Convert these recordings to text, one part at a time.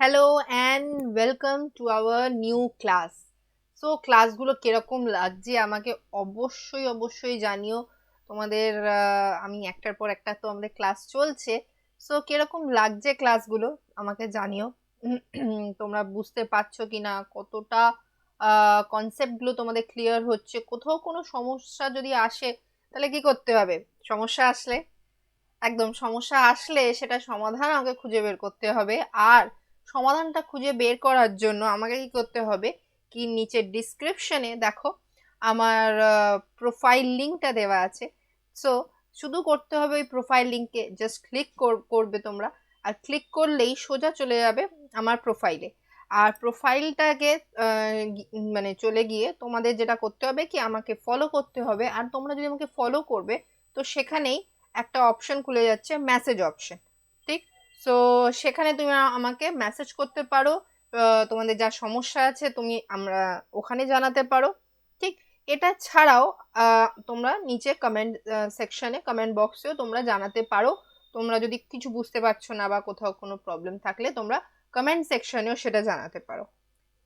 Hello and welcome to our new class. So ক্লাসগুলো কিরকম লাগছে আমাকে অবশ্যই জানিও। তোমাদের আমি একটার পর একটা তো আমাদের ক্লাস চলছে। সো কিরকম লাগছে ক্লাসগুলো আমাকে জানিও। তোমরা বুঝতে পারছো কিনা, কতটা কনসেপ্টগুলো তোমাদের ক্লিয়ার হচ্ছে, কোথাও কোনো সমস্যা যদি আসে তাহলে কি করতে হবে? সমস্যা আসলে সমস্যা আসলে সেটা সমাধান আমাকে খুঁজে বের করতে হবে। আর সমাধানটা খুঁজে বের করার জন্য আমাকে কি করতে হবে, কি নিচের ডিসক্রিপশনে দেখো আমার প্রোফাইল লিঙ্কটা দেওয়া আছে। সো শুধু করতে হবে ওই প্রোফাইল লিঙ্কে জাস্ট ক্লিক করবে তোমরা। আর ক্লিক করলেই সোজা চলে যাবে আমার প্রোফাইলে। আর প্রোফাইলটাকে মানে চলে গিয়ে তোমাদের যেটা করতে হবে কি, আমাকে ফলো করতে হবে। আর তোমরা যদি আমাকে ফলো করবে তো সেখানেই একটা অপশন খুলে যাচ্ছে, মেসেজ অপশন। ঠিক। সো সেখানে তুমি আমাকে মেসেজ করতে পারো। তোমাদের যা সমস্যা আছে আমরা ওখানে জানাতে পারো। ঠিক। এটা ছাড়াও তোমরা নিচে কমেন্ট সেকশনে, কমেন্ট বক্সেও তোমরা জানাতে পারো। তোমরা যদি কিছু বুঝতে পারছো না বা কোথাও কোনো প্রবলেম থাকলে তোমরা কমেন্ট সেকশনেও সেটা জানাতে পারো।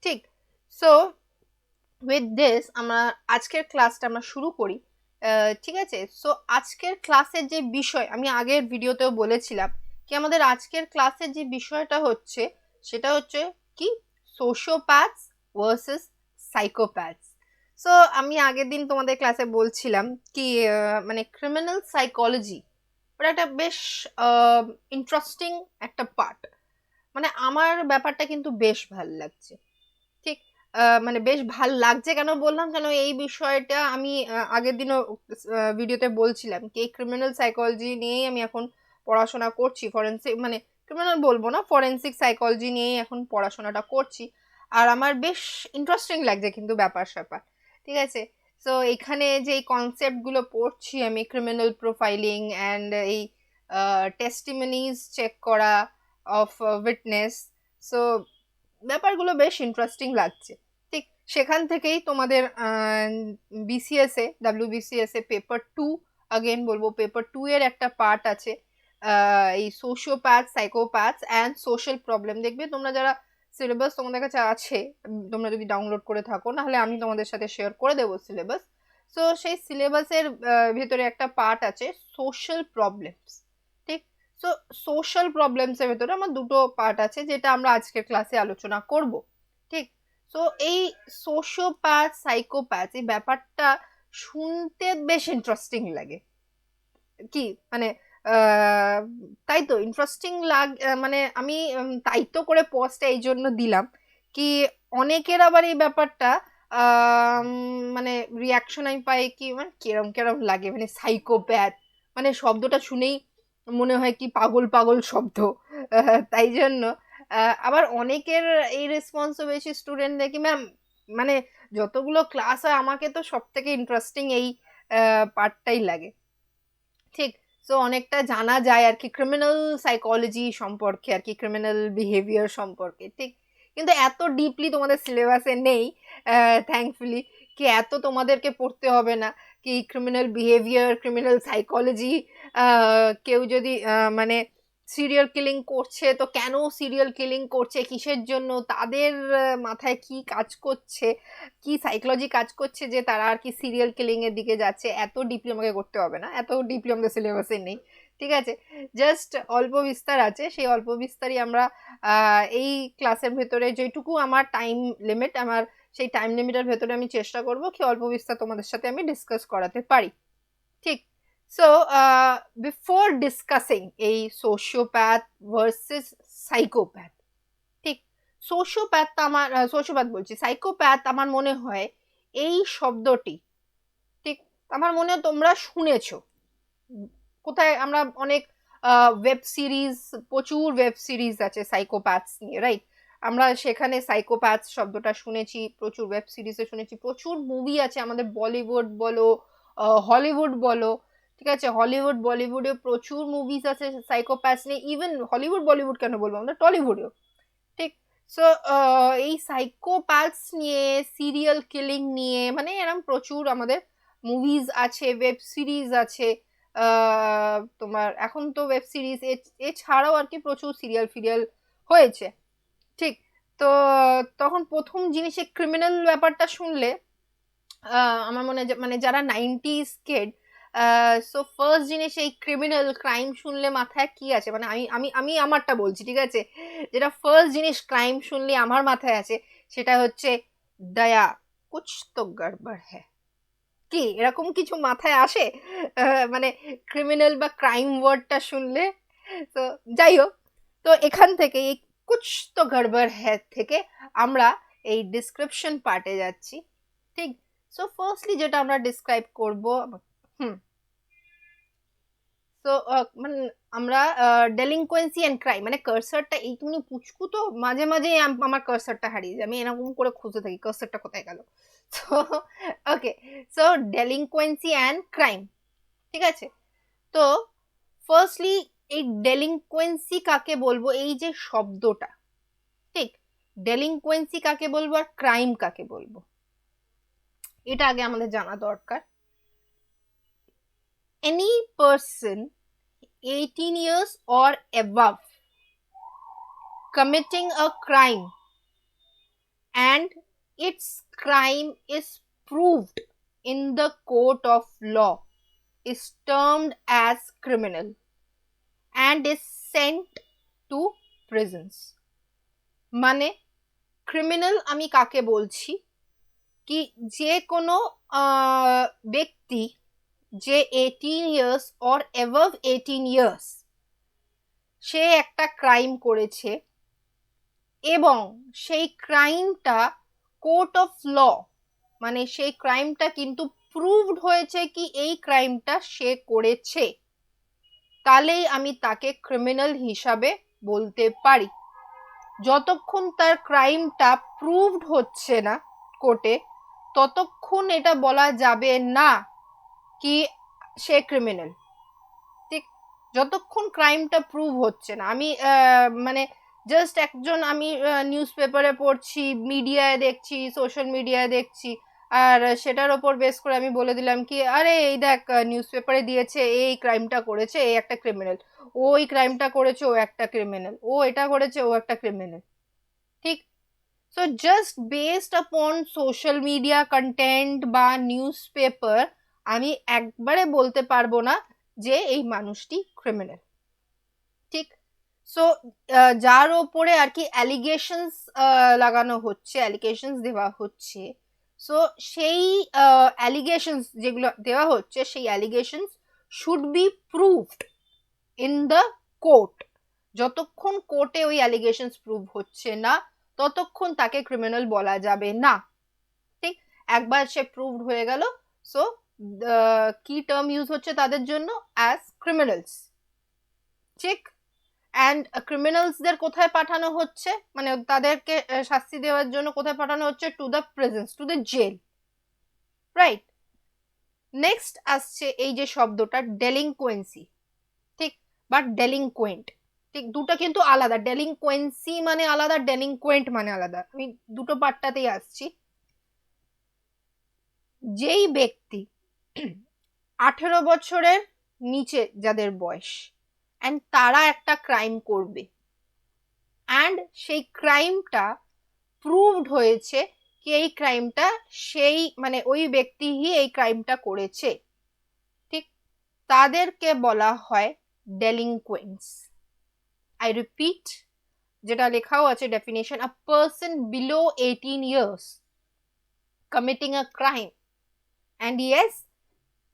ঠিক। সো উইথ দিস আমরা আজকের ক্লাসটা আমরা শুরু করি। ঠিক আছে। সো আজকের ক্লাসের যে বিষয় আমি আগের ভিডিওতেও বলেছিলাম, কি আমাদের আজকের ক্লাসের যে বিষয়টা হচ্ছে সেটা হচ্ছে কি, সোশিওপ্যাথস ভার্সেস সাইকোপ্যাথস। সো আমি আগের দিন তোমাদের ক্লাসে বলছিলাম কি মানে ক্রিমিনাল সাইকোলজি ওটা একটা বেশ ইন্টারেস্টিং একটা পার্ট। মানে আমার ব্যাপারটা কিন্তু বেশ ভাল লাগছে। ঠিক। মানে বেশ ভাল লাগছে কেন বললাম, কেন এই বিষয়টা আমি আগের দিনও ভিডিওতে বলছিলাম কি এই ক্রিমিনাল সাইকোলজি নিয়েই আমি এখন পড়াশোনা করছি। ফরেন্সিক মানে ক্রিমিনাল বলবো না, ফরেন্সিক সাইকোলজি নিয়েই এখন পড়াশোনাটা করছি। আর আমার বেশ ইন্টারেস্টিং লাগছে কিন্তু ব্যাপার স্যাপার। ঠিক আছে। সো এখানে যে এই কনসেপ্টগুলো পড়ছি আমি, ক্রিমিনাল প্রোফাইলিং অ্যান্ড এই টেস্টিমনিজ চেক করা অফ উইটনেস। সো ব্যাপারগুলো বেশ ইন্টারেস্টিং লাগছে। ঠিক। সেখান থেকেই তোমাদের BCS A, WBCS a paper 2, again বলবো পেপার 2 এর একটা পার্ট আছে, এই সোশিওপ্যাথ, সাইকোপ্যাথস অ্যান্ড সোশ্যাল প্রবলেম। দেখবে তোমরা যারা সিলেবাস তোমাদের কাছে আছে, তোমরা যদি ডাউনলোড করে থাকো, নাহলে আমি তোমাদের সাথে শেয়ার করে দেবো সিলেবাস। সো সেই সিলেবাসের ভিতরে একটা পার্ট আছে সোশ্যাল প্রবলেমস। ঠিক। সো সোশ্যাল প্রবলেমস এর ভেতরে আমার দুটো পার্ট আছে যেটা আমরা আজকের ক্লাসে আলোচনা করব। ঠিক। সো এই সোশিওপ্যাথ সাইকোপ্যাথ এই ব্যাপারটা শুনতে বেশ ইন্টারেস্টিং লাগে। কি মানে আহ, তাই তো ইন্টারেস্টিং মানে আমি তাই তো করে পজটা এই জন্য দিলাম কি, অনেকের আবার এই ব্যাপারটা মানে রিয়াকশন আমি পাই কি, মানে কেরম কেরম লাগে, মানে সাইকোপ্যাথ মানে শব্দটা শুনেই মনে হয় কি পাগল পাগল শব্দ। তাই জন্য আবার অনেকের এই রেসপন্সও বেশি, স্টুডেন্ট দেখি ম্যাম মানে যতগুলো ক্লাস হয় আমাকে তো সব থেকে ইন্টারেস্টিং এই পার্টটাই লাগে। ঠিক। সো অনেকটা জানা যায় আর কি ক্রিমিনাল সাইকোলজি সম্পর্কে, আর কি ক্রিমিনাল বিহেভিয়ার সম্পর্কে। ঠিক। কিন্তু এত ডিপলি তোমাদের সিলেবাসে নেই, থ্যাঙ্কফুলি, কি এত তোমাদেরকে পড়তে হবে না কি ক্রিমিনাল বিহেভিয়ার, ক্রিমিনাল সাইকোলজি। কেউ যদি মানে সিরিয়াল কিলিং করছে তো কেন সিরিয়াল কিলিং করছে, কিসের জন্য, তাদের মাথায় কি কাজ করছে, কি সাইকোলজি কাজ করছে যে তারা আর কি সিরিয়াল কিলিং এর দিকে যাচ্ছে, এত ডিপলি আমাকে করতে হবে না, এত ডিপলি আমাদের সিলেবাসে নেই। ঠিক আছে। জাস্ট অল্প বিস্তার আছে, সেই অল্প বিস্তারই আমরা এই ক্লাসের ভেতরে যেটুকু আমার টাইম লিমিট, আমার সেই টাইম লিমিটের ভেতরে আমি চেষ্টা করব কি অল্প বিস্তার তোমাদের সাথে আমি ডিসকাস করাতে পারি। ঠিক। সো বিফোর ডিসকাসিং এই সোশিওপ্যাথ ভার্সেস সাইকোপ্যাথ। ঠিক। সোশিওপ্যাথ বলছি, সাইকোপ্যাথ আমার মনে হয় এই শব্দটি, ঠিক, আমার মনে হয় তোমরা শুনেছো। কোথায় আমরা অনেক ওয়েব সিরিজ, প্রচুর ওয়েব সিরিজ আছে সাইকোপ্যাথস নিয়ে, রাইট? আমরা সেখানে সাইকোপ্যাথ শব্দটা শুনেছি, প্রচুর ওয়েব সিরিজে শুনেছি, প্রচুর মুভি আছে আমাদের, বলিউড বলো হলিউড বলো। ঠিক আছে। হলিউড বলিউডে প্রচুর মুভিজ আছে সাইকোপ্যাথস নিয়ে, ইভেন হলিউড বলিউড কেন বলবো, আমরা টলিউডেও। ঠিক। সো এই সাইকোপ্যাথস নিয়ে, সিরিয়াল কিলিং নিয়ে, মানে এরকম প্রচুর আমাদের মুভিজ আছে, ওয়েব সিরিজ আছে। তোমার এখন তো ওয়েব সিরিজ এছাড়াও আর কি প্রচুর সিরিয়াল ফিরিয়াল হয়েছে। ঠিক। তো তখন প্রথম জিনিসে ক্রিমিনাল ব্যাপারটা শুনলে আমার মনে হয় মানে যারা 90s কিড, সো ফার্স্ট জিনিস এই ক্রিমিনাল ক্রাইম শুনলে মাথায় কি আছে, মানে আমি আমি আমি আমারটা বলছি, ঠিক আছে? যেটা ফার্স্ট জিনিস ক্রাইম শুনলে আমার মাথায় আছে সেটা হচ্ছে দয়া, কুছ তো গড়বড় হ্যায়। কি এরকম কিছু মাথায় আসে মানে ক্রিমিনাল বা ক্রাইম ওয়ার্ডটা শুনলে? তো যাই হোক, তো এখান থেকে এই কুছ তো গড়বড় হ্যায় থেকে আমরা এই ডিসক্রিপশন পার্টে যাচ্ছি। ঠিক। সো ফার্স্টলি যেটা আমরা ডিসক্রাইব করব, হুম, তো মানে আমরা ডেলিনকোয়েন্সি এন্ড ক্রাইম, মানে কার্সারটা এই তুমি পুচকু তো মাঝে মাঝে আমার কার্সারটা হারিয়ে যায়, আমি এরকম করে খুঁজে থাকি কার্সারটা কোথায় গেল। তো ওকে, সো ডেলিনকোয়েন্সি অ্যান্ড ক্রাইম, ঠিক আছে? তো ফার্স্টলি এই ডেলিনকোয়েন্সি কাকে বলবো, এই যে শব্দটা, ঠিক, ডেলিনকোয়েন্সি কাকে বলবো আর ক্রাইম কাকে বলবো, এটা আগে আমাদের জানা দরকার। Any person 18 years or above committing a crime and its crime is proved in the court of law is termed as criminal and is sent to prisons. মানে ক্রিমিনাল আমি কাকে বলছি, কি যে কোনো ব্যক্তি যে 18 years or above 18 years সে একটা ক্রাইম করেছে এবং সেই ক্রাইমটা কোর্ট অফ ল, মানে সেই ক্রাইমটা কিন্তু প্রুভড হয়েছে কি এই ক্রাইমটা সে করেছে, তাহলেই আমি তাকে ক্রিমিনাল হিসাবে বলতে পারি। যতক্ষণ তার ক্রাইমটা প্রুভড হচ্ছে না কোর্টে, ততক্ষণ এটা বলা যাবে না কি সে ক্রিমিনাল। ঠিক, যতক্ষণ ক্রাইমটা প্রুভ হচ্ছে না, আমি মানে জাস্ট একজন, আমি নিউজ পেপারে পড়ছি, মিডিয়ায় দেখছি, সোশ্যাল মিডিয়ায় দেখছি, আর সেটার ওপর বেস করে আমি বলে দিলাম কি আরে এই দেখ নিউজ পেপারে দিয়েছে এই ক্রাইমটা করেছে এই একটা ক্রিমিনাল, ও এই ক্রাইমটা করেছে ও একটা ক্রিমিনাল, ও এটা করেছে ও একটা ক্রিমিনাল। ঠিক। সো জাস্ট বেসড আপন সোশ্যাল মিডিয়া কন্টেন্ট বা নিউজ পেপার আমি একবারে বলতে পারবো না যে এই মানুষটি ক্রিমিনাল। ঠিক। সো যার ওপরে আর কি অ্যালিগেশনস লাগানো হচ্ছে, অ্যালিগেশনস দেওয়া হচ্ছে, সো সেই অ্যালিগেশনস যেগুলো দেওয়া হচ্ছে সেই allegations should be proved in the court. যতক্ষণ কোর্টে ওই অ্যালিগেশনস প্রুভ হচ্ছে না ততক্ষণ তাকে ক্রিমিনাল বলা যাবে না। ঠিক। একবার সে প্রুভড হয়ে গেল, সো কি টার্ম ইউজ হচ্ছে তাদের জন্য, অ্যাজ ক্রিমিনালস। ঠিক। অ্যান্ড ক্রিমিনালসদের কোথায় পাঠানো হচ্ছে, মানে তাদেরকে শাস্তি দেওয়ার জন্য কোথায় পাঠানো হচ্ছে, to the presence, to the jail, right? Next আসছে এই যে শব্দটা ডেলিনকোয়েন্সি, ঠিক, বাট ডেলিনকোয়েন্ট, ঠিক, দুটো কিন্তু আলাদা। ডেলিনকোয়েন্সি মানে আলাদা, ডেলিনকোয়েন্ট মানে আলাদা, আমি দুটো পার্টটাতেই আসছি। যেই ব্যক্তি 18 বছরের নিচে যাদের বয়স, অ্যান্ড তারা একটা ক্রাইম করবে, অ্যান্ড সেই ক্রাইমটা প্রুভড হয়েছে কি এই ক্রাইমটা সেই মানে ওই ব্যক্তিই এই ক্রাইমটা করেছে, ঠিক, তাদেরকে বলা হয় ডেলিনকোয়েন্টস। আই রিপিট, যেটা লেখাও আছে definition, a person below 18 years committing a crime, and yes,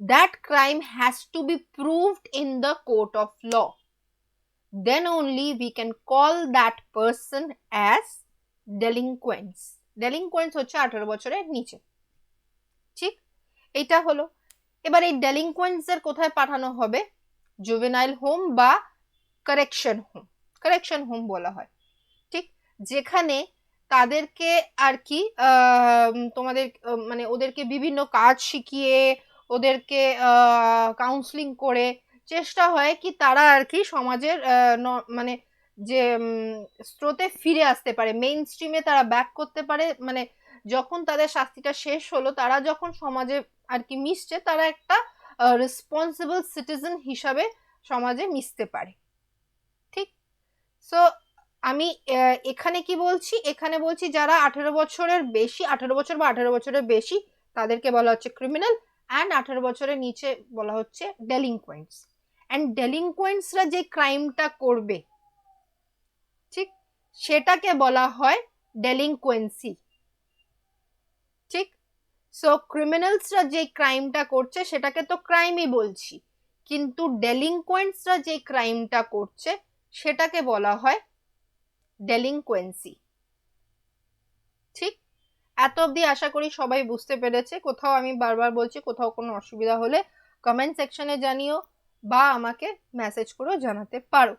that crime has to be proved in the court of law, then only we can call that person as delinquents. delinquents হচ্ছে 18 বছরের নিচে। ঠিক, এটা হলো। এবার এই delinquents এর কোথায় পাঠানো হবে, জুভেনাইল হোম বা কারেকশন হোম, কারেকশন হোম বলা হয়। ঠিক, যেখানে তাদেরকে আর কি তোমাদের মানে ওদেরকে বিভিন্ন কাজ শিখিয়ে ওদেরকে কাউন্সিলিং করে চেষ্টা হয় কি তারা আর কি সমাজের মানে যে স্রোতে ফিরে আসতে পারে, মেইন স্ট্রিমে তারা ব্যাক করতে পারে, মানে যখন তাদের শাস্তিটা শেষ হলো তারা যখন সমাজে আর কি মিশছে, তারা একটা রেসপন্সিবল সিটিজেন হিসাবে সমাজে মিশতে পারে। ঠিক। সো আমি এখানে কি বলছি, এখানে বলছি যারা 18 বছরের বেশি, 18 বছর বা 18 বছরের বেশি তাদেরকে বলা হচ্ছে ক্রিমিনাল, অ্যান্ড 18 বছরের নিচে বলা হচ্ছে ডেলিনকোয়েন্টস। অ্যান্ড ডেলিনকোয়েন্টসরা যে ক্রাইমটা করবে, ঠিক, সেটাকে বলা হয় ডেলিনকোয়েন্সি। ঠিক, সো ক্রিমিনালসরা যে ক্রাইমটা করছে সেটাকে তো ক্রাইমই বলছি, কিন্তু ডেলিনকোয়েন্টসরা যে ক্রাইমটা করছে সেটাকে বলা হয় ডেলিনকোয়েন্সি। ঠিক, এত অবধি আশা করি সবাই বুঝতে পেরেছে। কোথাও আমি বারবার বলছি, কোথাও কোনো অসুবিধা হলে কমেন্ট সেকশনে জানিও বা আমাকে মেসেজ করেও জানাতে পারো।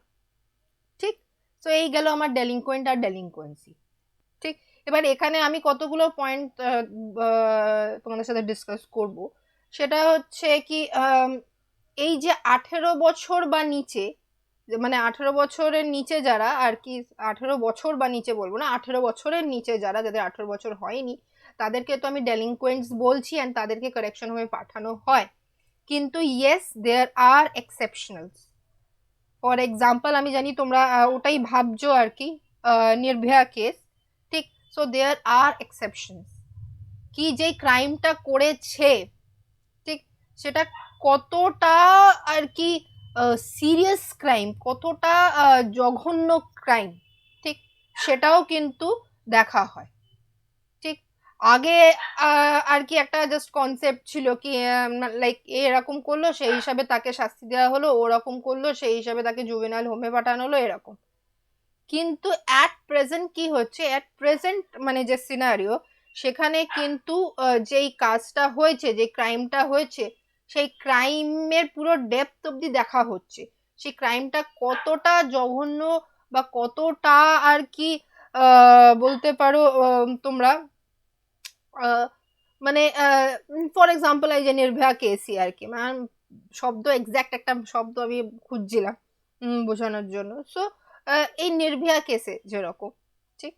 ঠিক, তো এই গেল আমার ডেলিনকোয়েন্ট আর ডেলিনকোয়েন্সি। ঠিক, এবার এখানে আমি কতগুলো পয়েন্ট তোমাদের সাথে ডিসকাস করব। সেটা হচ্ছে কি, এই যে 18 বছর বা নিচে, মানে 18 বছরের নিচে যারা আর কি, 18 বছর বা নিচে বলবো না, 18 বছরের নিচে যারা, যাদের 18 বছর হয়নি, তাদেরকে তো আমি ডেলিনকোয়েন্টস বলছি, অ্যান্ড তাদেরকে কারেকশন হয়ে পাঠানো হয়। কিন্তু yes, there are exceptionals. For example, আমি জানি তোমরা ওটাই ভাবছো আর কি, নির্ভয়া কেস। ঠিক, সো দেয়ার আর এক্সেপশনস, কি যে ক্রাইমটা করেছে, ঠিক, সেটা কতটা আর কি সিরিয়াস ক্রাইম, কতটা জঘন্য ক্রাইম, ঠিক, সেটাও কিন্তু দেখা হয়। ঠিক, আগে আর কি একটা জাস্ট কনসেপ্ট ছিল কি, লাইক এরকম করলো সেই হিসাবে তাকে শাস্তি দেওয়া হলো, ওরকম করলো সেই হিসাবে তাকে জুভেনাইল হোমে পাঠানো হলো, এরকম। কিন্তু অ্যাট প্রেজেন্ট কি হচ্ছে, অ্যাট প্রেজেন্ট মানে যে সিনারিও, সেখানে কিন্তু যেই কাজটা হয়েছে, যে ক্রাইমটা হয়েছে, সেই ক্রাইমের পুরো ডেপথ অব্দি দেখা হচ্ছে। সেই ক্রাইমটা কতটা জঘন্য বা কতটা আর কি বলতে পারো তোমরা, মানে ফর এক্সাম্পল এই যে নির্ভয়া কেসই আর কি, মানে শব্দ এক্সাক্ট একটা শব্দ আমি খুঁজছিলাম বোঝানোর জন্য। সো এই নির্ভয়া কেসে যেরকম, ঠিক,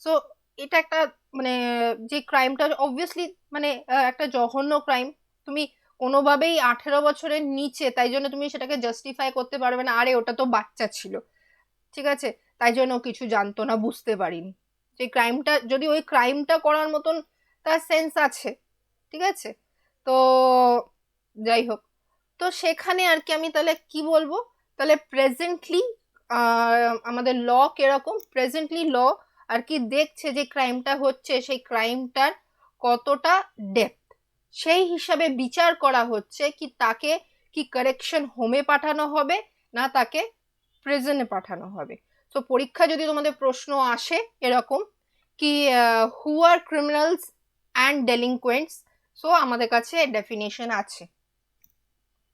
সো এটা একটা মানে যে ক্রাইমটা অবভিয়াসলি মানে একটা জঘন্য ক্রাইম। তুমি কোনোভাবেই 18 বছরের নিচে, তাই জন্য তুমি সেটাকে জাস্টিফাই করতে পারবে না, আরে ওটা তো বাচ্চা ছিল, ঠিক আছে, তাই জন্য কিছু জানতো না, বুঝতে পারিনি। সেই ক্রাইমটা যদি ওই ক্রাইমটা করার মতন তার সেন্স আছে, ঠিক আছে, তো যাই হোক, তো সেখানে আর কি আমি তাহলে কি বলবো, তাহলে প্রেজেন্টলি আমাদের ল কিরকম, প্রেজেন্টলি ল আর কি দেখছে যে ক্রাইমটা হচ্ছে, সেই ক্রাইমটার কতটা ডেপথ, সেই হিসাবে বিচার করা হচ্ছে কি তাকে কি কারেকশন হোমে পাঠানো হবে না তাকে প্রেজেন্টে পাঠানো হবে। তো পরীক্ষা যদি তোমাদের প্রশ্ন আসে এরকম কি, হু আর ক্রিমিনালস অ্যান্ড ডেলিনকোয়েন্টস, সো আমাদের কাছে ডেফিনেশন আছে।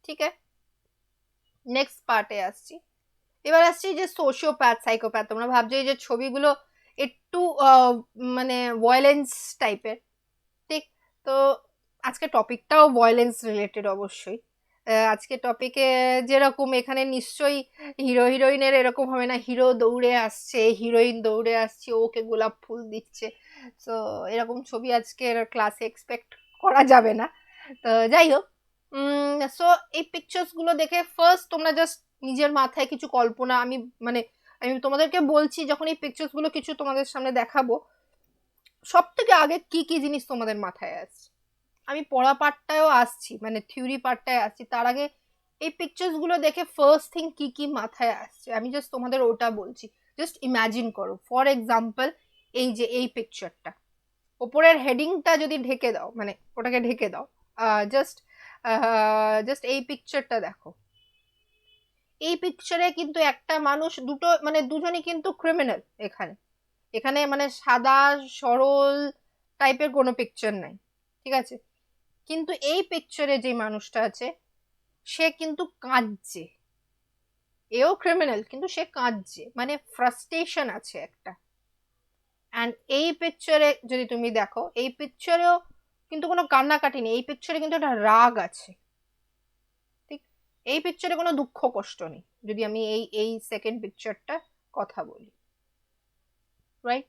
ঠিক আছে, নেক্সট পার্টে আসছি। এবার আসছি যে সোশিওপ্যাথ সাইকোপ্যাথ। তোমরা ভাবছো এই যে ছবিগুলো একটু মানে ভয়েলেন্স টাইপের, ঠিক, তো আজকে টপিকটাও ভয়েলেন্স রিলেটেড অবশ্যই। আজকে টপিকে যেরকম এখানে নিশ্চয়ই হিরো হিরোইনের এরকম হবে না, হিরো দৌড়ে আসছে, হিরোইন দৌড়ে আসছে, ওকে গোলাপ ফুল দিচ্ছে, তো এরকম ছবি আজকের ক্লাসে এক্সপেক্ট করা যাবে না। তো যাই হোক, সো এই পিকচার্স গুলো দেখে ফার্স্ট তোমরা জাস্ট নিজের মাথায় কিছু কল্পনা, আমি মানে আমি তোমাদেরকে বলছি যখন এই পিকচার্স গুলো কিছু তোমাদের সামনে দেখাবো, সব থেকে আগে কি কি জিনিস তোমাদের মাথায় আসছে। আমি পড়া পার্টটাও আসছি, মানে থিওরি পার্টটায় আসছি, তার আগে এই পিকচার্স গুলো দেখে ফার্স্ট থিং কি কি মাথায় আসছে আমি জাস্ট তোমাদের ওটা বলছি। জাস্ট ইমাজিন করো, ফর এক্সাম্পল এই যে এই পিকচারটা, ওপরের হেডিংটা যদি ঢেকে দাও, মানে ওটাকে ঢেকে দাও, জাস্ট জাস্ট এই পিকচারটা দেখো। এই পিকচারে কিন্তু একটা মানুষ, দুটো মানে দুজনই কিন্তু ক্রিমিনাল এখানে। এখানে মানে সাদা সরল টাইপের কোনো পিকচার নাই, ঠিক আছে, কিন্তু এই পিকচারে যে মানুষটা আছে সে কিন্তু কাঁদছে, এও ক্রিমিনাল কিন্তু সে কাঁদছে, মানে ফ্রাস্ট্রেশন আছে একটা। অ্যান্ড এই পিকচারে যদি তুমি দেখো, এই পিকচারেও কিন্তু কোনো কান্নাকাটি নেই, এই পিকচারে কিন্তু একটা রাগ আছে। ঠিক, এই পিকচারে কোনো দুঃখ কষ্ট নেই, যদি আমি এই এই সেকেন্ড পিকচারটা কথা বলি, রাইট।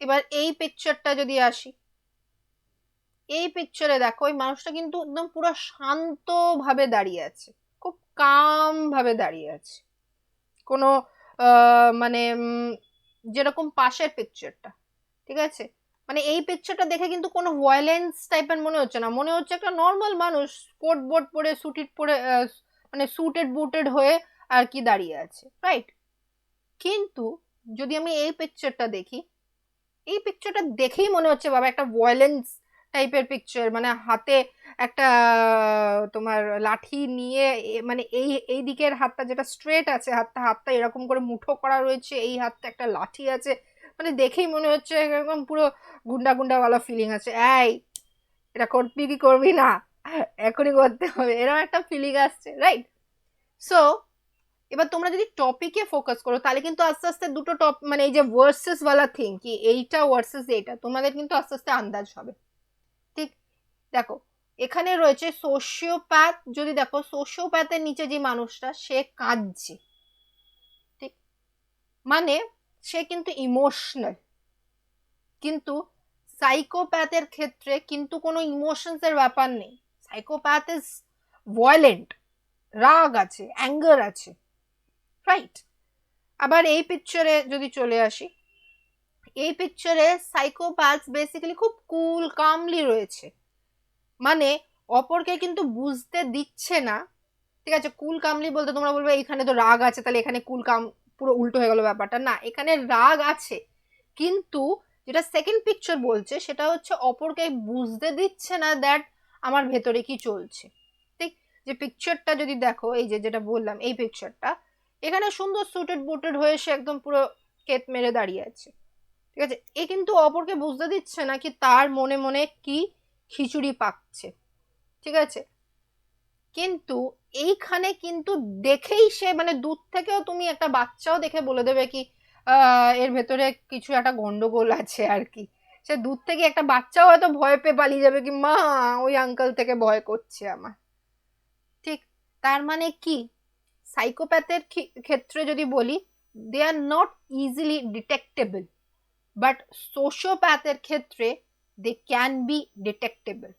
এবার এই পিকচারটা যদি আসি, এই পিকচারে দেখো ওই মানুষটা কিন্তু একদম পুরো শান্ত ভাবে দাঁড়িয়ে আছে, খুব কাম ভাবে দাঁড়িয়ে আছে, কোনো মানে যেরকম পাশের পিকচারটা, ঠিক আছে, মানে এই পিকচারটা দেখে কিন্তু কোনো ভায়োলেন্স টাইপের মনে হচ্ছে না, মনে হচ্ছে একটা নর্মাল মানুষ কোট বোট পরে সুটেড পরে মানে সুটেড বুটেড হয়ে আর কি দাঁড়িয়ে আছে, রাইট? কিন্তু যদি আমি এই পিকচারটা দেখি, এই পিকচারটা দেখেই মনে হচ্ছে বাবা একটা ভায়োলেন্স টাইপের পিকচার, মানে হাতে একটা তোমার লাঠি নিয়ে মানে এই এই দিকের হাতটা যেটা স্ট্রেট আছে, হাতটা হাতটা এরকম করে মুঠো করা রয়েছে, এই হাতটা একটা লাঠি আছে, মানে দেখেই মনে হচ্ছে এরকম পুরো গুন্ডা গুন্ডা ওয়ালা ফিলিং আছে। এই এটা করবি কি করবি না, এখনই করতে হবে, এরকম একটা ফিলিং আসছে, রাইট? সো এবার তোমরা যদি টপিকে ফোকাস করো তাহলে কিন্তু আস্তে আস্তে দুটো টপ মানে এই যে ভার্সেস ওয়ালা থিং কি এইটা ভার্সেস এইটা তোমাদের কিন্তু আস্তে আস্তে আন্দাজ হবে, ঠিক? দেখো এখানে রয়েছে সোশিওপ্যাথ, যদি দেখো সোশিওপ্যাথের নিচে যে মানুষটা সে কাঁদছে, ঠিক, মানে সে কিন্তু ইমোশনাল। কিন্তু সাইকোপ্যাথের ক্ষেত্রে কিন্তু কোনো ইমোশনস এর ব্যাপার নেই, সাইকোপ্যাথ ইজ ভায়োলেন্ট, রাগ আছে, অ্যাঙ্গার আছে, রাইট? আবার এই পিকচারে যদি চলে আসি, এই পিকচারে সাইকোপ্যাথ বেসিক্যালি খুব কুল কামলি রয়েছে, মানে অপরকে কিন্তু বুঝতে দিচ্ছে না, ঠিক আছে? কুল কামলি বলতে তোমরা বলবে এখানে তো রাগ আছে, তাহলে এখানে কুল কাম পুরো উল্টো হয়ে গেল ব্যাপারটা, না, এখানে রাগ আছে, কিন্তু যেটা সেকেন্ড পিকচার বলছে সেটা হচ্ছে অপরকে বুঝতে দিচ্ছে না দ্যাট আমার ভেতরে কি চলছে, ঠিক? যে পিকচারটা যদি দেখো, এই যে যেটা বললাম এই পিকচারটা, এখানে সুন্দর সুটেড বুটেড হয়ে সে একদম পুরো কেত মেরে দাঁড়িয়ে আছে, ঠিক আছে? এ কিন্তু অপরকে বুঝতে দিচ্ছে না কি তার মনে মনে কি খিচুড়ি পাকছে, ঠিক আছে? কিন্তু এইখানে কিন্তু দেখেই সে মানে দূর থেকেও তুমি একটা বাচ্চাও দেখে বলে দেবে কি এর ভেতরে কিছু একটা গন্ডগোল আছে আর কি, সে দূর থেকে একটা বাচ্চাও হয়তো ভয় পেয়ে পালিয়ে যাবে কি মা ওই আঙ্কেল থেকে ভয় করছে আমার, ঠিক? তার মানে কি সাইকোপ্যাথের ক্ষেত্রে যদি বলি দে are not easily detectable, but সোশিওপ্যাথের ক্ষেত্রে দে ক্যান বি ডিটেক্টেবল,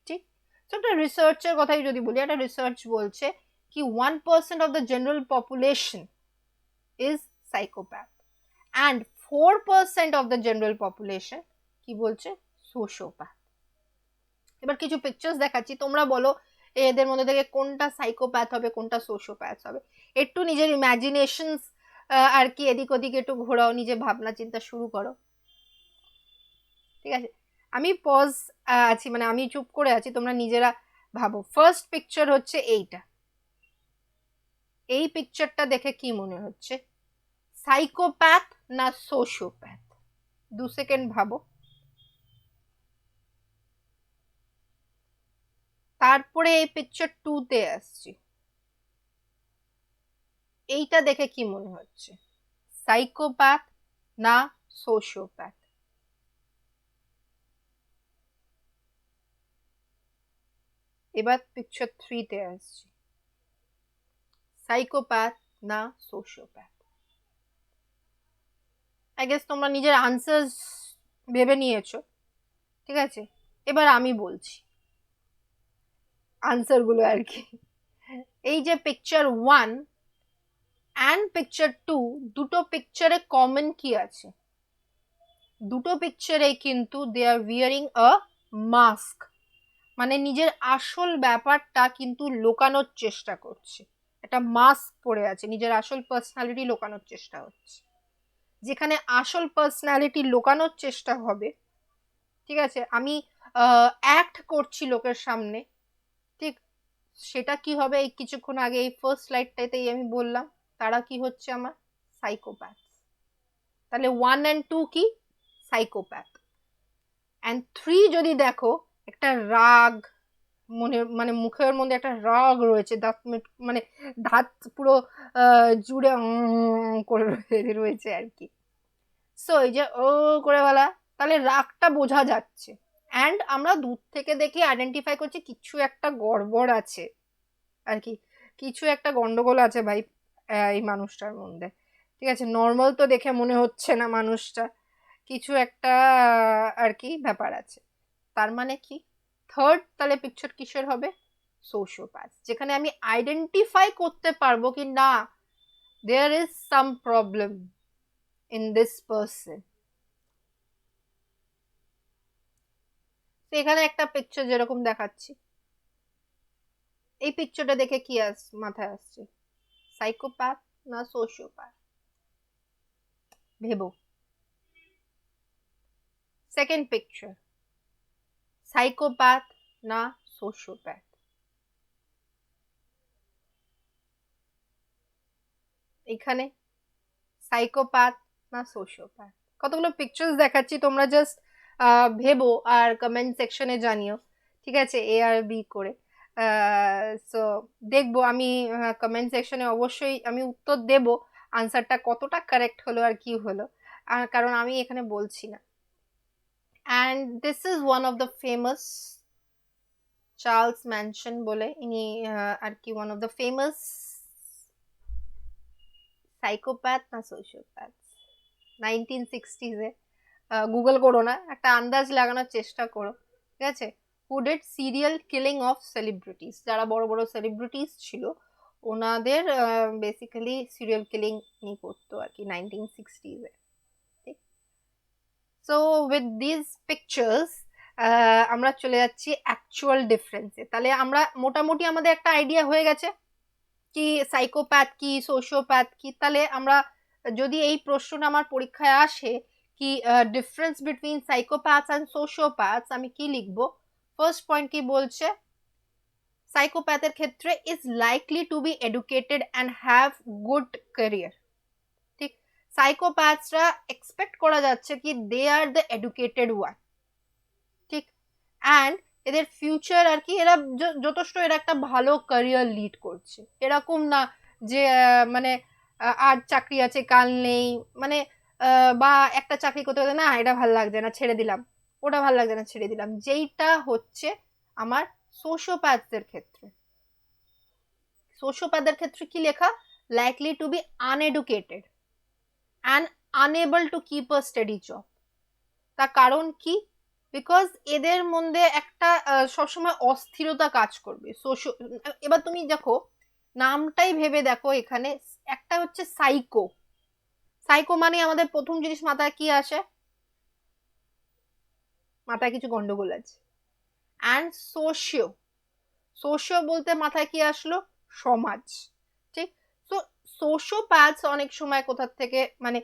ঠিক? তো একটা রিসার্চের কথাই যদি বলি, একটা রিসার্চ বলছে কি 1% of the general population is psychopath and 4% of the general population কি বলছে সোশিওপ্যাথ। এবার কিছু পিকচার্স দেখাচ্ছি, তোমরা বলো এদের মধ্যে থেকে কোনটা সাইকোপ্যাথ হবে কোনটা সোশিওপ্যাথ হবে, একটু নিজের ইমাজিনেশন আর কি এদিক ওদিক একটু ঘোরাও, নিজে ভাবনা চিন্তা শুরু করো, ঠিক আছে? আমি পজ আছি, মানে আমি চুপ করে আছি, তোমরা নিজেরা ভাবো। ফার্স্ট পিকচার হচ্ছে এইটা, এই পিকচারটা দেখে কি মনে হচ্ছে, সাইকোপ্যাথ না সোশিওপ্যাথ? 2 সেকেন্ড ভাবো। তারপরে এই পিকচার 2-তে আসছি, এইটা দেখে কি মনে হচ্ছে, সাইকোপ্যাথ না সোশিওপ্যাথ? এবার পিকচার 3-তে আসছি, সাইকোপ্যাথ না সোশিওপ্যাথ? আই গেস তোমরা নিজের আনসার ভেবে নিয়েছো, ঠিক আছে? এবার আমি বলছি আনসার গুলো আর কি। এই যে পিকচার 1 অ্যান্ড পিকচার 2, দুটো পিকচারে কমন কি আছে? দুটো পিকচারে কিন্তু দে আর উইয়ারিং আ মাস্ক, মানে নিজের আসল ব্যাপারটা কিন্তু লুকানোর চেষ্টা করছে, একটা মাস্ক পরে আছে, নিজের আসল পার্সোনালিটি লুকানোর চেষ্টা হচ্ছে। যেখানে আসল পার্সোনালিটি লুকানোর চেষ্টা হবে, ঠিক আছে, আমি অ্যাক্ট করছি লোকের সামনে, ঠিক, সেটা কি হবে এই কিছুক্ষণ আগে এই ফার্স্ট স্লাইডটাতেই আমি বললাম, তারা কি হচ্ছে আমার সাইকোপ্যাথ। তাহলে 1 and 2 কি সাইকোপ্যাথ, অ্যান্ড 3 যদি দেখো একটা রাগ, মনে মানে মুখের মধ্যে একটা রাগ রয়েছে, দাঁত মানে দাঁত পুরো জুড়ে করে রয়েছে আর কি, সো এই যে ও করে বলা, তাহলে রাগটা বোঝা যাচ্ছে, অ্যান্ড আমরা দূর থেকে দেখে আইডেন্টিফাই করছি কিছু একটা গড়বড় আছে আর কি, কিছু একটা গন্ডগোল আছে ভাই এই মানুষটার মধ্যে, ঠিক আছে? নর্মাল তো দেখে মনে হচ্ছে না মানুষটা, কিছু একটা আর কি ব্যাপার আছে। তার মানে কি থার্ড তাহলে পিকচার কিসের হবে, সোশিওপ্যাথ, যেখানে আমি আইডেন্টিফাই করতে পারবো কি না there is some problem in this person. এখানে একটা পিকচার যেরকম দেখাচ্ছি, এই পিকচারটা দেখে কি মাথায় আসছে? সাইকোপ্যাথ না সোশিওপ্যাথ? ভেবো। সেকেন্ড পিকচার, সাইকোপ্যাথ না সোশিওপ্যাথ? এখানে সাইকোপ্যাথ না সোশিওপ্যাথ? কতগুলো পিকচার্স দেখাচ্ছি, তোমরা জাস্ট ভেবো আর কমেন্ট সেকশনে জানিও, ঠিক আছে, এ আর বি করে। সো দেখবো আমি কমেন্ট সেকশনে, অবশ্যই আমি উত্তর দেব আনসারটা কতটা কারেক্ট হলো আর কি হলো, কারণ আমি এখানে বলছি না। And this is one of the famous Charles Manson বলে, ইনি আর কি one of the famous psychopath না সোশিওপ্যাথ 1960s-এ। গুগল করো না, একটা আন্দাজ লাগানোর চেষ্টা করো, ঠিক আছে। Who did serial killing of celebrities, যারা বড় বড় সেলিব্রিটিস ছিল ওনাদের বেসিক্যালি সিরিয়াল কিলিং নিয়ে করতো আর কি 1960s-এ। ঠিক, সো উইথ দিস পিকচার্স আমরা চলে যাচ্ছি অ্যাকচুয়াল ডিফারেন্সে। তাহলে আমরা মোটামুটি আমাদের একটা আইডিয়া হয়ে গেছে কি সাইকোপ্যাথ কি সোশিওপ্যাথ কি। তাহলে আমরা যদি এই প্রশ্নটা আমার পরীক্ষায় আসে কি ডিফারেন্স বিটুইন সাইকোপ্যাথস অ্যান্ড সোশিওপ্যাথস, আমি কি লিখবো? ফার্স্ট পয়েন্ট কি বলছে? সাইকোপ্যাথের ক্ষেত্রে is likely to B educated and have good career. ঠিক, সাইকোপ্যাথসরা এক্সপেক্ট করা যাচ্ছে কি দে আর দ্য এডুকেটেড ওয়ান। ঠিক, অ্যান্ড এদের ফিউচার আর কি, এরা যথেষ্ট এরা একটা ভালো ক্যারিয়ার লিড করছে, এরকম না যে মানে আর চাকরি আছে কাল নেই, মানে বা একটা চাকরি করতে করতে না এটা ভাল লাগছে না ছেড়ে দিলাম, ওটা ভাল লাগছে না ছেড়ে দিলাম, যেইটা হচ্ছে আমার সোশিওপ্যাথদের ক্ষেত্রে। সোশিওপ্যাথদের ক্ষেত্রে কি লেখা? Likely to be uneducated and unable to keep a steady job. তার কারণ কি? বিকজ এদের মধ্যে একটা সবসময় অস্থিরতা কাজ করবে। এবার তুমি দেখো নামটাই ভেবে দেখো, এখানে একটা হচ্ছে সাইকো। সাইকো মানে আমাদের প্রথম জিনিস মাথায় কি আসে? মাথায় কিছু গন্ডগোল আছে। অ্যান্ড সোশিও, সোশিও বলতে মাথায় কি আসলো? সমাজ। ঠিক, তো সোশিওপ্যাথস অনেক সময় কোথার থেকে মানে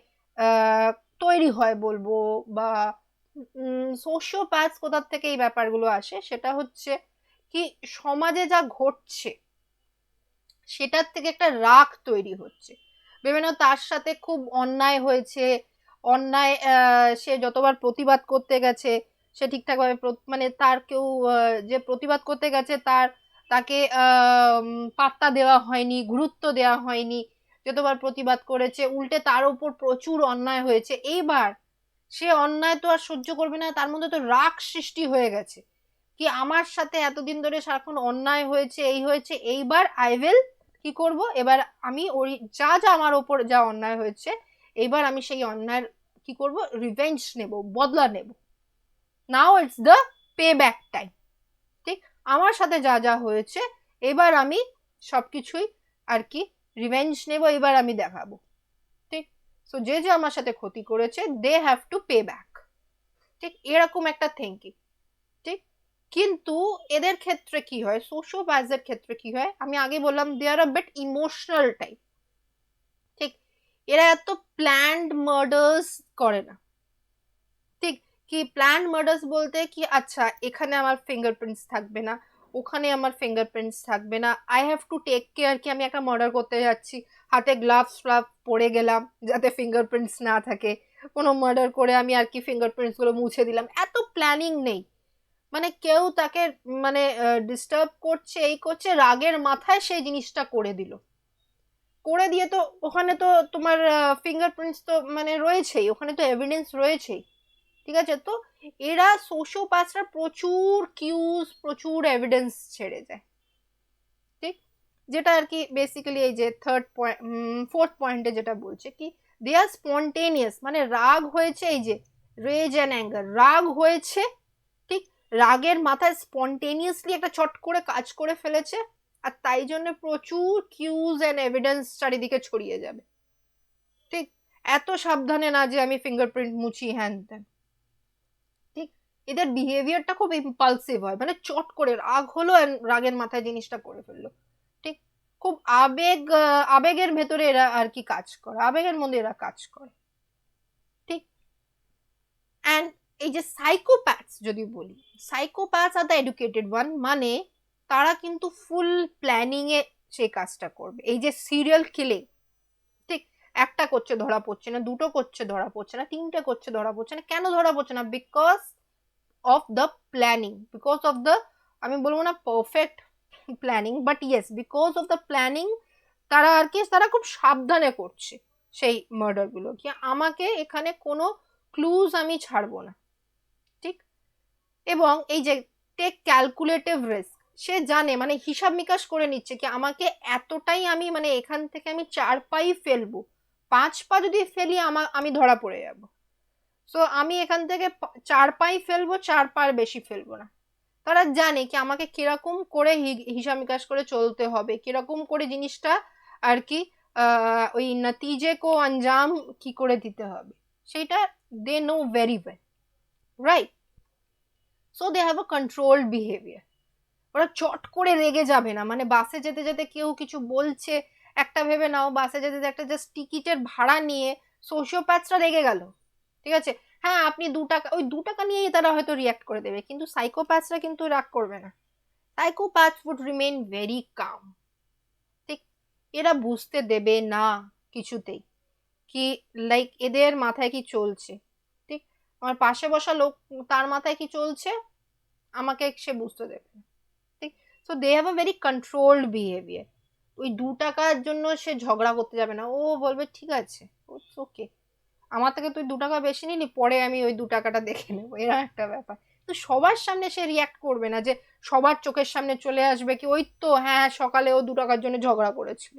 তৈরি হয় বলবো, বা সোশিওপ্যাথস কোথার থেকে এই ব্যাপারগুলো আসে, সেটা হচ্ছে কি সমাজে যা ঘটছে সেটার থেকে একটা রাগ তৈরি হচ্ছে। বিভিন্ন তার সাথে খুব অন্যায় হয়েছে, অন্যায় সে যতবার প্রতিবাদ করতে গেছে সে ঠিকঠাকভাবে মানে তার কেউ যে প্রতিবাদ করতে গেছে তাকে পাত্তা দেওয়া হয়নি, গুরুত্ব দেওয়া হয়নি। যতবার প্রতিবাদ করেছে উল্টে তার উপর প্রচুর অন্যায় হয়েছে। এইবার সে অন্যায় তো আর সহ্য করবে না, তার মধ্যে তো রাগ সৃষ্টি হয়ে গেছে কি আমার সাথে এতদিন ধরে সারাক্ষণ অন্যায় হয়েছে, এই হয়েছে, এইবার আই উইল কি করব, এবার আমি ওই যা যা আমার ওপর যা অন্যায় হয়েছে এইবার আমি সেই অন্যায়ের কি করব, রিভেঞ্জ নেব, বদলা নেব। Now it's the pay back time. ঠিক, আমার সাথে যা যা হয়েছে এবার আমি সবকিছুই আর কি রিভেঞ্জ নেব, এবার আমি দেখাবো। ঠিক, সো যে যে আমার সাথে ক্ষতি করেছে they have to pay back. ঠিক, এরকম একটা থিঙ্কিং। ঠিক, কিন্তু এদের ক্ষেত্রে কি হয়, সোশিওপ্যাথদের ক্ষেত্রে কি হয়, আমি আগে বললাম দে আর আ বিট ইমোশনাল টাইপ। ঠিক, এরা এত প্ল্যান্ড মার্ডার্স করে না। ঠিক, কি প্ল্যান্ড মার্ডার্স বলতে কি, আচ্ছা এখানে আমার ফিঙ্গারপ্রিন্টস থাকবে না, ওখানে আমার ফিঙ্গারপ্রিন্টস থাকবে না, I have to take care কি আমি একটা মার্ডার করতে যাচ্ছি হাতে গ্লাভস ফ্লাভ পরে গেলাম যাতে ফিঙ্গারপ্রিন্টস না থাকে, কোনো মার্ডার করে আমি আর কি ফিঙ্গারপ্রিন্টস গুলো মুছে দিলাম, এত প্ল্যানিং নেই। মানে কেউ তাকে মানে ডিস্টার্ব করছে, এই করছে, রাগের মাথায় সেই জিনিসটা করে দিল, করে দিয়ে তো ওখানে তো তোমার ফিঙ্গারপ্রিন্টস তো মানে রয়েছেই, ওখানে তো এভিডেন্স রয়েছেই। ঠিক আছে, তো এরা সোশিওপ্যাথরা প্রচুর কিউজ প্রচুর এভিডেন্স ছেড়ে যায়। ঠিক, যেটা আর কি বেসিক্যালি এই যে ফোর্থ পয়েন্টে যেটা বলছে কি দে আর স্পন্টেনিয়াস, মানে রাগ হয়েছে, এই যে রেজ অ্যান্ড অ্যাঙ্গার, রাগ হয়েছে, ঠিক, রাগের মাথায় স্পন্টেনিয়াসলি একটা চট করে কাজ করে ফেলেছে, আর তাই জন্য প্রচুর কিউজ অ্যান্ড এভিডেন্স চারিদিকে ছড়িয়ে যাবে। ঠিক, এত সাবধানে না যে আমি ফিঙ্গারপ্রিন্ট মুছি হ্যান ত্যান। ঠিক, এদের বিহেভিয়ারটা খুব ইম্পালসিভ হয়, মানে চট করে রাগ হলো and রাগের মাথায় জিনিসটা করে ফেললো। ঠিক, খুব আবেগের ভেতরে এরা আর কি কাজ করে, আবেগের মধ্যে এরা কাজ করে। ঠিক, অ্যান্ড এই যে সাইকোপ্যাথস যদি বলি, সাইকোপ্যাথস আর দ্য এডুকেটেড ওয়ান, মানে তারা কিন্তু ফুল প্ল্যানিং এ সেই কাজটা করবে। এই যে সিরিয়াল কিলিং, ঠিক, একটা করছে ধরা পড়ছে না, দুটো করছে ধরা পড়ছে না, তিনটে করছে ধরা পড়ছে না, কেন ধরা পড়ছে না? Because of the planning, because of the, আমি বলবো না perfect planning, but yes because of the planning তারা আর কি, তারা খুব সাবধানে করছে সেই মার্ডার গুলো, কি আমাকে এখানে কোনো ক্লুজ আমি ছাড়বো না। ঠিক, এবং এই যে টেক ক্যালকুলেটিভ রিস্ক, সে জানে, মানে হিসাব নিকাশ করে নিচ্ছে কি আমাকে এতটাই আমি, মানে এখান থেকে আমি 4 পা ফেলবো, 5 পা যদি ফেলি আমি ধরা পড়ে যাব। সো আমি এখান থেকে 4 পা ফেলবো, 4 পার বেশি ফেলবো না। তারা জানে কি আমাকে কিরকম করে হিসাব নিকাশ করে চলতে হবে, কিরকম করে জিনিসটা আর কি ওই নতিজে কো আঞ্জাম কি করে দিতে হবে, সেটা they know very well, right? So they have a controlled behaviour. ওরা চট করে রেগে যাবে না, মানে বাসে যেতে যেতে কেউ কিছু বলছে, একটা ভেবে নাও বাসে যেতে যেতে একটা জাস্ট টিকিটের ভাড়া নিয়ে সোশিওপ্যাথরা রেগে গেল, ঠিক আছে, হ্যাঁ আপনি 2 টাকা, ওই 2 টাকা নিয়েই তারা হয়তো রিয়াক্ট করে দেবে, কিন্তু সাইকোপ্যাথরা কিন্তু রাগ করবে না। Psychopath would remain very calm. ঠিক, এরা বুঝতে দেবে না কিছুতেই কি লাইক এদের মাথায় কি চলছে। ঠিক, আমার পাশে বসা লোক, তার মাথায় কি চলছে আমাকে সে বুঝতে দেবে না। ঠিক, so they have a very controlled behaviour. ওই 2 টাকার জন্য সে ঝগড়া করতে যাবে না, ও বলবে ঠিক আছে, ওকে, আমার থেকে তুই 2 টাকা বেশি নিলি, পরে আমি ওই 2 টাকাটা দেখে নেবো, এরকম একটা ব্যাপার। তো সবার সামনে সে রিয়াক্ট করবে না, যে সবার চোখের সামনে চলে আসবে কি ওই তো হ্যাঁ সকালে ও 2 টাকার জন্য ঝগড়া করেছিল।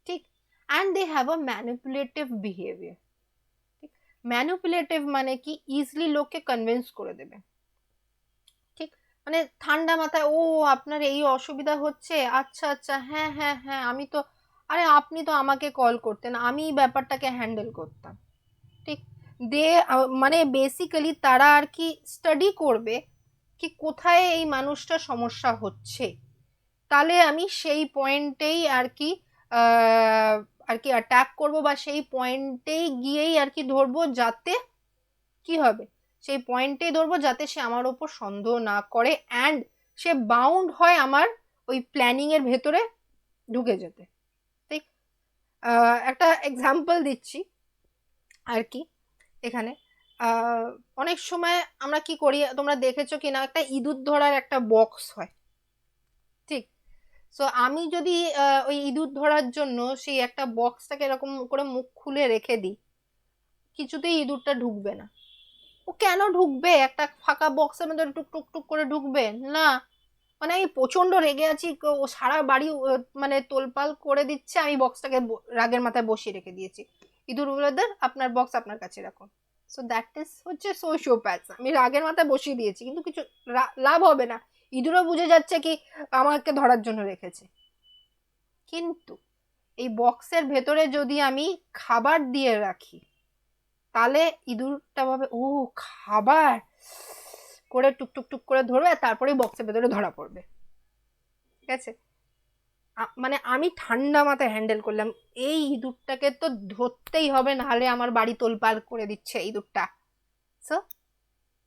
ঠিক, and they have a manipulative behaviour. ঠিক, ম্যানিপুলেটিভ মানে কি ইজিলি লোককে কনভিন্স করে দেবে। ঠিক, মানে ঠান্ডা মাথায়, ও আপনার এই অসুবিধা হচ্ছে, আচ্ছা আচ্ছা হ্যাঁ হ্যাঁ হ্যাঁ আমি তো, আরে আপনি তো আমাকে কল করতেন, আমি ব্যাপারটাকে হ্যান্ডেল করতাম। ঠিক, দে মানে বেসিক্যালি তারা আর কি স্টাডি করবে কি কোথায় এই মানুষটা সমস্যা হচ্ছে, তাহলে আমি সেই পয়েন্টেই আর কি আহ, আর কি অ্যাটাক করবো, বা সেই পয়েন্টেই গিয়েই আর কি ধরবো, যাতে কি হবে, সেই পয়েন্টেই ধরবো যাতে সে আমার ওপর সন্দেহ না করে, অ্যান্ড সে বাউন্ড হয় আমার ওই প্ল্যানিং এর ভেতরে ঢুকে যেতে। ঠিক, একটা এক্সাম্পল দিচ্ছি আর কি এখানে। আহ, অনেক সময় আমরা কি করি, তোমরা দেখেছো কিনা, একটা ইঁদুর ধরার একটা বক্স হয়। ঠিক, সো আমি যদি ওই ইঁদুর ধরার জন্য সেই একটা বক্সটাকে এরকম করে মুখ খুলে রেখে দিই, কিছুতেই ইঁদুরটা ঢুকবে না। ও কেন ঢুকবে, একটা ফাঁকা বক্সের মধ্যে টুক টুক টুক করে ঢুকবে না? মানে আমি প্রচন্ড রেগে আছি, ও সারা বাড়ি মানে তোলপাল করে দিচ্ছে, আমি বক্সটাকে রাগের মাথায় বসিয়ে রেখে দিয়েছি, ইঁদুর বলেদের আপনার বক্স আপনার কাছে রাখুন। সো দ্যাট ইজ হচ্ছে সোশিওপ্যাথ। আমি রাগের মাথায় বসিয়ে দিয়েছি, কিন্তু কিছু লাভ হবে না, ইঁদুরও বুঝে যাচ্ছে কি আমাকে ধরার জন্য রেখেছে। কিন্তু এই বক্সের ভেতরে যদি আমি খাবার দিয়ে রাখি, তাহলে ইঁদুরটা ভাবে ও খাবার, করে টুক টুক টুক করে ধরবে, আর তারপরে বক্সের ভেতরে ধরা পড়বে। ঠিক আছে, মানে আমি ঠান্ডা মাথায় হ্যান্ডেল করলাম, এই ইঁদুরটাকে তো ধরতেই হবে, নাহলে আমার বাড়ি তোলপাল করে দিচ্ছে ইঁদুরটা। সো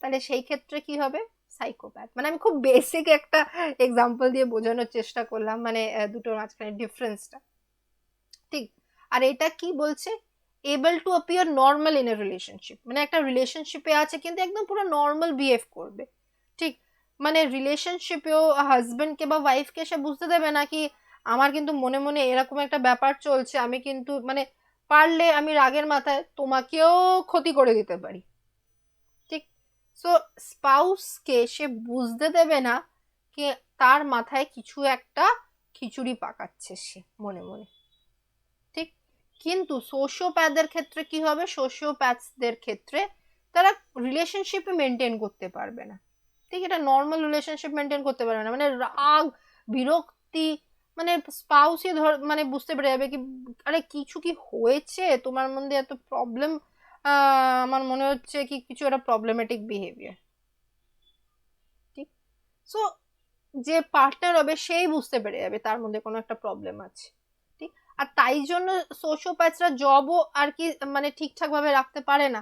তাহলে সেই ক্ষেত্রে কি হবে, সাইকোপ্যাথ। মানে আমি খুব বেসিক একটা এক্সাম্পল দিয়ে বোঝানোর চেষ্টা করলাম, মানে দুটোর মাঝখানে ডিফারেন্সটা। ঠিক, আর এটা কি বলছে, able to appear normal in a relationship, মানে একটা রিলেশনশিপে আছে কিন্তু একদম পুরো নর্মাল বিহেভ করবে। ঠিক, মানে রিলেশনশিপেও হাজবেন্ডকে বা ওয়াইফকে সে বুঝতে দেবে না কি আমার কিন্তু মনে মনে এরকম একটা ব্যাপার চলছে, আমি কিন্তু মানে পারলে আমি রাগের মাথায় তোমাকেও ক্ষতি করে দিতে পারি। ঠিক, সো স্পাউসকে সে বুঝতে দেবে না কি তার মাথায় কিছু একটা খিচুড়ি পাকাচ্ছে সে মনে মনে। ঠিক, কিন্তু সোশিওপ্যাথদের ক্ষেত্রে কি হবে, সোশিওপ্যাথদের ক্ষেত্রে তারা রিলেশনশিপে মেনটেন করতে পারবে না। ঠিক, এটা নর্মাল রিলেশনশিপ মেনটেন করতে পারবে না, মানে রাগ, বিরক্তি, মানে স্পাউসই মানে বুঝতে পেরে যাবে কি আরে কিছু কি হয়েছে তোমার মধ্যে এত প্রবলেম, আমার মনে হচ্ছে কি কিছু একটা প্রবলেমেটিক বিহেভিয়ার। ঠিক। সো যে পার্টনার হবে সেই বুঝতে পেরে যাবে তার মধ্যে কোনো একটা প্রবলেম আছে। ঠিক। আর তাই জন্য সোশিওপ্যাথরা জবও আর কি মানে ঠিকঠাক ভাবে রাখতে পারে না,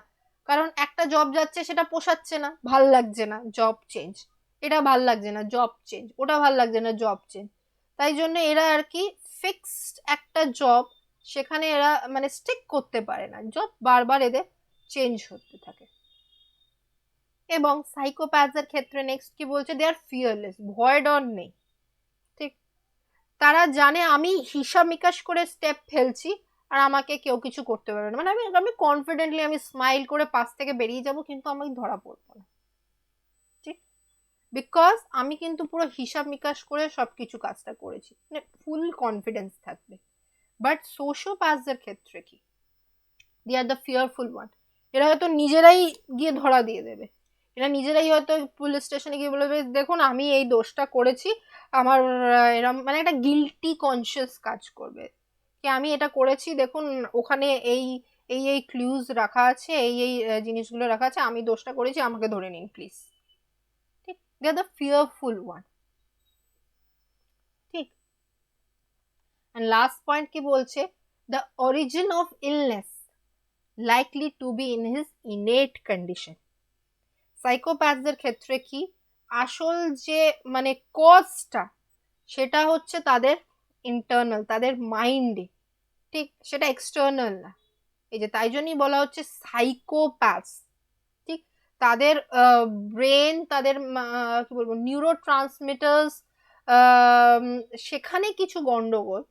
কারণ একটা জব যাচ্ছে সেটা পোষাচ্ছে না, ভাল লাগছে না, জব চেঞ্জ, এটা ভাল লাগছে না, জব চেঞ্জ, ওটা ভাল লাগছে না, জব চেঞ্জ। তাই জন্য এরা আর কি ফিক্সড একটা জব, সেখানে এরা মানে স্টিক করতে পারে না, জব বারবার এদের চেঞ্জ হতে থাকে। এবং সাইকোপ্যাথের ক্ষেত্রে নেক্সট কি বলছে, দে আর ফিয়ারলেস, ভয় ডর নেই। ঠিক। তারা জানে আমি হিসাব নিকাশ করে স্টেপ ফেলছি আর আমাকে কেউ কিছু করতে পারবে না, মানে আমি আমি কনফিডেন্টলি আমি স্মাইল করে পাশ থেকে বেরিয়ে যাব কিন্তু আমি ধরা পড়বো না। ঠিক। বিকজ আমি কিন্তু পুরো হিসাব নিকাশ করে সবকিছু কাজটা করেছি, মানে ফুল কনফিডেন্স থাকবে। বাট সোশিওপ্যাথদের ক্ষেত্রে কি, দে আর দ্য ফিয়ারফুল ওয়ান। এরা হয়তো নিজেরাই গিয়ে ধরা দিয়ে দেবে, এরা নিজেরাই হয়তো পুলিশ স্টেশনে গিয়ে বলবে দেখুন আমি এই দোষটা করেছি, আমার এরম মানে একটা গিল্টি কনসিয়াস কাজ করবে কি আমি এটা করেছি, দেখুন ওখানে এই এই এই ক্লুজ রাখা আছে, এই এই জিনিসগুলো রাখা আছে, আমি দোষটা করেছি, আমাকে ধরে নিন প্লিজ। ঠিক। দে আর দ্য ফিয়ারফুল ওয়ান। ঠিক। এন্ড লাস্ট পয়েন্ট কি বলছে, the origin of illness likely to be in his innate condition. সাইকোপ্যাথদের ক্ষেত্রে কি আসল যে মানে কজটা সেটা হচ্ছে তাদের ইন্টারনাল, তাদের মাইন্ডে। ঠিক। সেটা এক্সটার্নাল না। এই যে তাই জন্যই বলা হচ্ছে সাইকোপ্যাথ। ঠিক। তাদের ব্রেন, তাদের কি বলবো নিউরো ট্রান্সমিটার্স, সেখানে কিছু গন্ডগোল।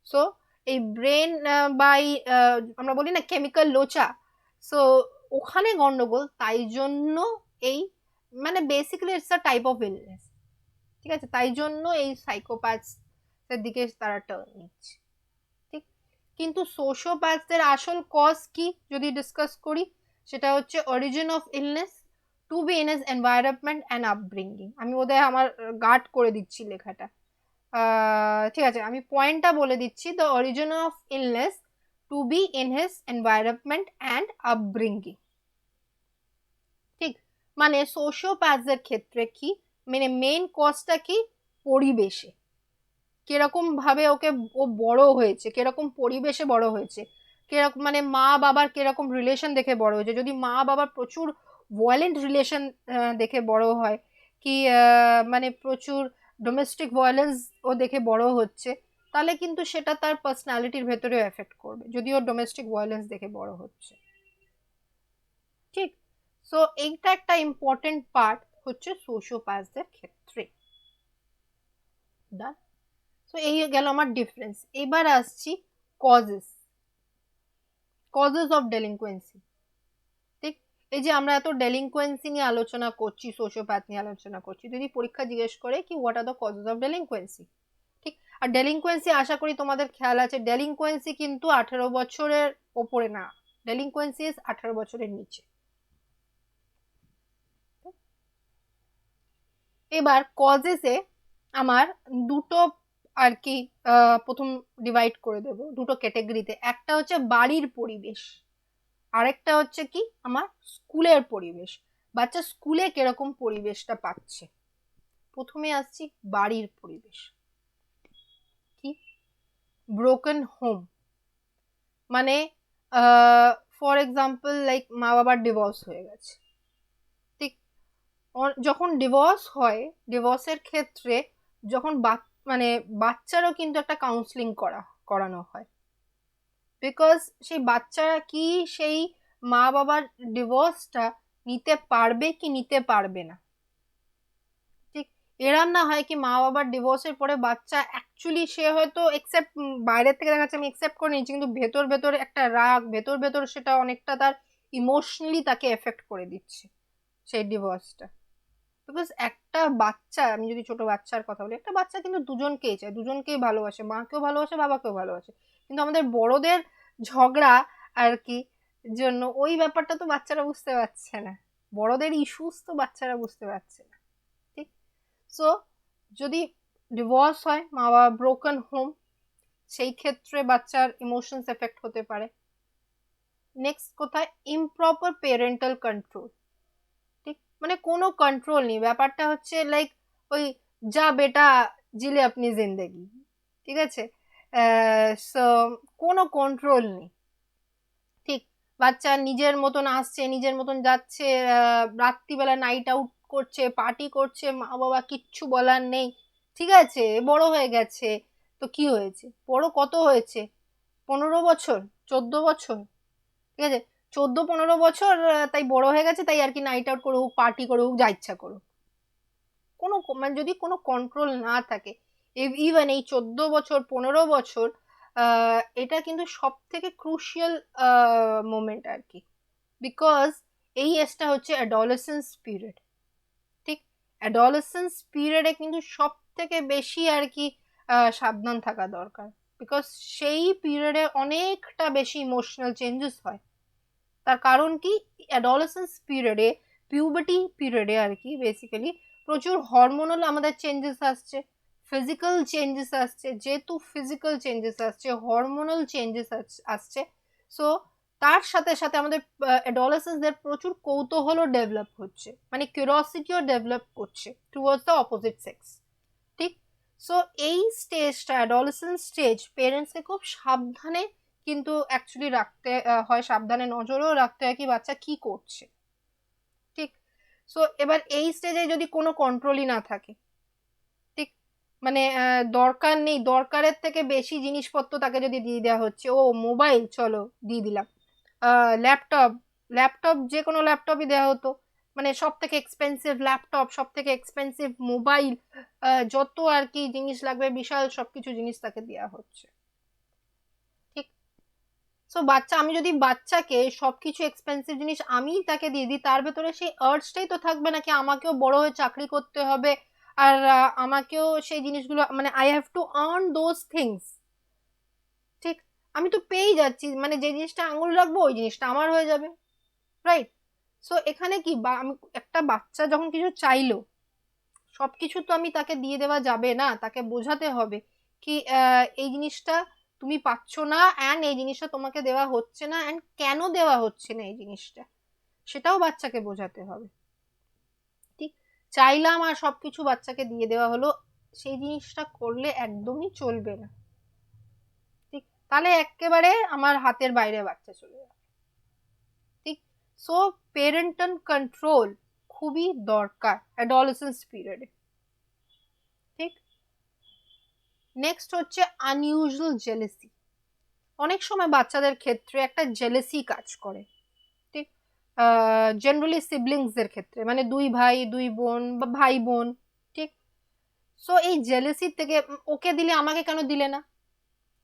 সো এই ব্রেন বা এই আমরা বলি না কেমিক্যাল লোচা, সো ওখানে গন্ডগোল, তাই জন্য এই মানে basically it's a type of illness. ঠিক আছে, তাই জন্য এই সাইকোপ্যাথসের দিকে তারা টার্ন নিচ্ছে। ঠিক। কিন্তু সোশিওপ্যাথদের আসল কজ কি যদি ডিসকাস করি, সেটা হচ্ছে origin of illness to be in his environment and upbringing. আমি বোধহয় আমার গার্ড করে দিচ্ছি লেখাটা, ঠিক আছে আমি পয়েন্টটা বলে দিচ্ছি, the origin of illness to be in his environment and upbringing. ঠিক। মানে সোশিওপ্যাথদের ক্ষেত্রে কি মানে মেইন কজটা কি, পরিবেশে কিরকম ভাবে ওকে ও বড় হয়েছে, কিরকম পরিবেশে বড় হয়েছে, কিরকম মানে মা বাবার কিরকম রিলেশন দেখে বড় হয়েছে। যদি মা বাবার প্রচুর ভায়োলেন্ট রিলেশন দেখে বড় হয়, কি মানে প্রচুর ডোমেস্টিক ভায়োলেন্স ও দেখে বড় হচ্ছে, তাহলে কিন্তু সেটা তার পার্সোনালিটির ভেতরেও এফেক্ট করবে, যদি ও ডোমেস্টিক ভায়োলেন্স দেখে বড় হচ্ছে। ঠিক। সো এইটা একটা ইম্পর্টেন্ট পার্ট হচ্ছে সোশিওপ্যাথদের ক্ষেত্রে। ডান। সো এই গেল আমার ডিফারেন্স। এবার আসছি কজেস, কজেস অফ ডেলিনকুয়েন্সি। ঠিক। এই যে আমরা এত ডেলিনকুয়েন্সি নিয়ে আলোচনা করছি, সোশিওপ্যাথ নিয়ে আলোচনা করছি, যদি পরীক্ষা জিজ্ঞেস করে কি what are the causes of delinquency. ঠিক। আর ডেলিনকুয়েন্সি আশা করি তোমাদের খেয়াল আছে, ডেলিনকুয়েন্সি কিন্তু 18 বছরের ওপরে না, ডেলিনকুয়েন্সি ইজ 18 বছরের নিচে। এবার কজেসে আমার দুটো আর কি প্রথম ডিভাইড করে দেব দুটো ক্যাটাগরিতে, একটা হচ্ছে বাড়ির পরিবেশ, আরেকটা হচ্ছে কি আমার স্কুলের পরিবেশ, বাচ্চা স্কুলে কিরকম পরিবেশটা পাচ্ছে। প্রথমে আসছি বাড়ির পরিবেশ। কি, ব্রোকেন হোম, মানে ফর এক্সাম্পল লাইক মা বাবার ডিভোর্স হয়ে গেছে। ঠিক। যখন ডিভোর্স হয়, ডিভোর্সের ক্ষেত্রে যখন মানে বাচ্চারও কিন্তু একটা কাউন্সিলিং করানো হয়, বিকজ সেই বাচ্চারা কি সেই মা বাবার ডিভোর্সটা নিতে পারবে কি নিতে পারবে না। ঠিক। এরম না হয় কি মা বাবার ডিভোর্সের পরে বাচ্চা অ্যাকচুয়ালি সে হয়তো একসেপ্ট, বাইরের থেকে দেখা যাচ্ছে আমি একসেপ্ট করে নিচ্ছি, কিন্তু ভেতর ভেতর একটা রাগ, ভেতর ভেতর সেটা অনেকটা তার ইমোশনালি তাকে এফেক্ট করে দিচ্ছে সেই ডিভোর্সটা। বিকজ একটা বাচ্চা, আমি যদি ছোট বাচ্চার কথা বলি, একটা বাচ্চা কিন্তু দুজনকেই চায়, দুজনকেই ভালোবাসে, মাকেও ভালোবাসে বাবাকেও ভালোবাসে, কিন্তু আমাদের বড়দের ঝগড়া আর কি জন্য ওই ব্যাপারটা তো বাচ্চারা বুঝতে পারছে না, বড়দের ইস্যুস তো বাচ্চারা বুঝতে পারছে না। ঠিক। সো যদি ডিভোর্স হয়, মা বাবা ব্রোকেন হোম, সেই ক্ষেত্রে বাচ্চার ইমোশনস এফেক্ট হতে পারে। নেক্সট কোথায়, ইমপ্রপার পেরেন্টাল কন্ট্রোল। ঠিক, মানে কোনো কন্ট্রোল নেই, ব্যাপারটা হচ্ছে লাইক ওই যা বেটা জিলে আপনি জিন্দেগি, ঠিক আছে, সো কোনো কন্ট্রোল নেই। ঠিক, বাচ্চা নিজের মতন আসছে, নিজের মতন যাচ্ছে, রাত্রিবেলা নাইট আউট করছে, পার্টি করছে, মা বাবা কিচ্ছু বলার নেই। ঠিক আছে, বড় হয়ে গেছে, তো কি হয়েছে, বড় কত হয়েছে, 15 বছর, 14 বছর, ঠিক আছে, 14-15 বছর, তাই বড় হয়ে গেছে, তাই আর কি নাইট আউট করুক, পার্টি করুক, যা ইচ্ছা করুক। কোনো মানে যদি কোনো কন্ট্রোল না থাকে, ইভেন এই 14 বছর, 15 বছর, এটা কিন্তু সব থেকে ক্রুশিয়াল মোমেন্ট আর কি, বিকজ এই এজটা হচ্ছে অ্যাডোলেসেন্স পিরিয়ড। ঠিক, অ্যাডোলেসেন্স পিরিয়ডে কিন্তু সব থেকে বেশি আর কি সাবধান থাকা দরকার, বিকজ সেই পিরিয়ডে অনেকটা বেশি ইমোশনাল চেঞ্জেস হয়। তার কারণ কি, অ্যাডোলেসেন্স পিরিয়ডে, পিউবার্টি পিরিয়ডে আর কি বেসিক্যালি প্রচুর হরমোনাল আমাদের চেঞ্জেস আসছে, ফিজিক্যাল চেঞ্জেস আসছে, যেহেতু ফিজিক্যাল চেঞ্জেস আসছে, হরমোনাল চেঞ্জেস আসছে, সো তার সাথে সাথে আমাদের অ্যাডোলেসেন্সদের প্রচুর কৌতূহলও ডেভেলপ হচ্ছে, মানে কিউরিওসিটিও ডেভেলপ করছে টুয়ার্ডস দ্য অপোজিট সেক্স। ঠিক, সো এই স্টেজটা, অ্যাডোলেসেন্স স্টেজ, পেরেন্টসকে খুব সাবধানে কিন্তু অ্যাকচুয়ালি রাখতে হয়, সাবধানে নজরও রাখতে হয় কি বাচ্চা কি করছে। ঠিক, সো এবার এই স্টেজে যদি কোনো কন্ট্রোলই না থাকে, ঠিক, মানে দরকার নেই, দরকারের থেকে বেশি জিনিসপত্র তাকে যদি দিয়ে দেওয়া হচ্ছে, ও মোবাইল চলো দিয়ে দিলাম, ল্যাপটপ, ল্যাপটপ যে কোনো ল্যাপটপই দেওয়া হতো, মানে সব থেকে এক্সপেন্সিভ ল্যাপটপ, সব থেকে এক্সপেন্সিভ মোবাইল, যত আর কি জিনিস লাগবে বিশাল সবকিছু জিনিস তাকে দেওয়া হচ্ছে। ঠিক, সো বাচ্চা, আমি যদি বাচ্চাকে সবকিছু এক্সপেন্সিভ জিনিস আমি তাকে দিয়ে দিই, তার ভেতরে সেই আর্জটাই তো থাকবে নাকি আমাকেও বড় হয়ে চাকরি করতে হবে, আর আমাকেও সেই জিনিসগুলো, মানে I have to earn those things. ঠিক, আমি তো পেয়েই যাচ্ছি, মানে যে জিনিসটা আঙুল রাখবো ওই জিনিসটা আমার হয়ে যাবে, রাইট। সো এখানে কি, আমি একটা বাচ্চা যখন কিছু চাইলো, সবকিছু তো আমি তাকে দিয়ে দেওয়া যাবে না, তাকে বোঝাতে হবে কি এই জিনিসটা তুমি পাচ্ছ না, অ্যান্ড এই জিনিসটা তোমাকে দেওয়া হচ্ছে না, অ্যান্ড কেন দেওয়া হচ্ছে না এই জিনিসটা, সেটাও বাচ্চাকে বোঝাতে হবে। ঠিক, চাইলাম আর সবকিছু বাচ্চাকে দিয়ে দেওয়া হলো, সেই জিনিসটা করলে একদমই চলবে না। ঠিক, তাহলে একেবারে আমার হাতের বাইরে বাচ্চা চলে যাবে। ঠিক, সো পেরেন্টাল কন্ট্রোল খুবই দরকার অ্যাডোলেসেন্স পিরিয়ডে। ঠিক, নেক্সট হচ্ছে আনইউজুয়াল জেলেসি। অনেক সময় বাচ্চাদের ক্ষেত্রে একটা জেলেসি কাজ করে। ঠিক, জেনারেলি সিবলিংসদের ক্ষেত্রে, মানে দুই ভাই দুই বোন বা ভাই বোন। ঠিক, সো এই জেলেসি থেকে ওকে দিলে আমাকে কেন দিলে না,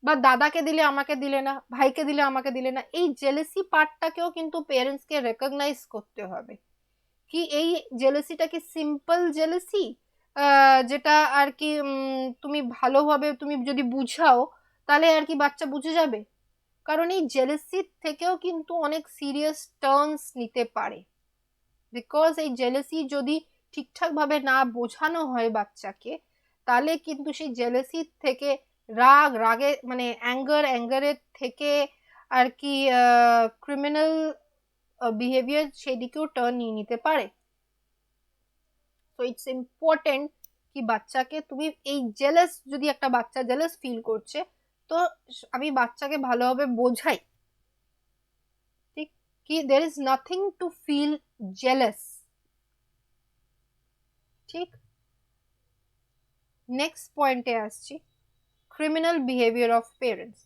বা দাদাকে দিলে আমাকে দিলে না, ভাইকে দিলে আমাকে দিলে না, এই জেলেসি পার্টটাকেও কিন্তু পেরেন্টসকে রেকগনাইজ করতে হবে কি এই জেলেসিটা কি সিম্পল জেলেসি, যেটা আর কি তুমি ভালোভাবে তুমি যদি বুঝাও তাহলে আর কি বাচ্চা বুঝে যাবে, কারণ এই জেলেসির থেকেও কিন্তু অনেক সিরিয়াস টার্নস নিতে পারে, বিকজ এই জেলেসি যদি ঠিকঠাক ভাবে না বোঝানো হয় বাচ্চাকে, তাহলে কিন্তু সেই জেলেসির থেকে রাগে মানে অ্যাঙ্গারের থেকে আর কি ক্রিমিনাল বিহেভিয়ার সেদিকেও টার্ন নিয়ে নিতে পারে। সো ইটস ইম্পর্টেন্ট কি বাচ্চাকে তুমি এই জেলাস, যদি একটা বাচ্চা জেলাস ফিল করছে, তো আমি বাচ্চাকে ভালোভাবে বোঝাই ঠিক কি there is nothing to feel jealous. ঠিক, নেক্সট পয়েন্টে আসছি, ক্রিমিনাল বিহেভিয়ার অফ পেরেন্টস।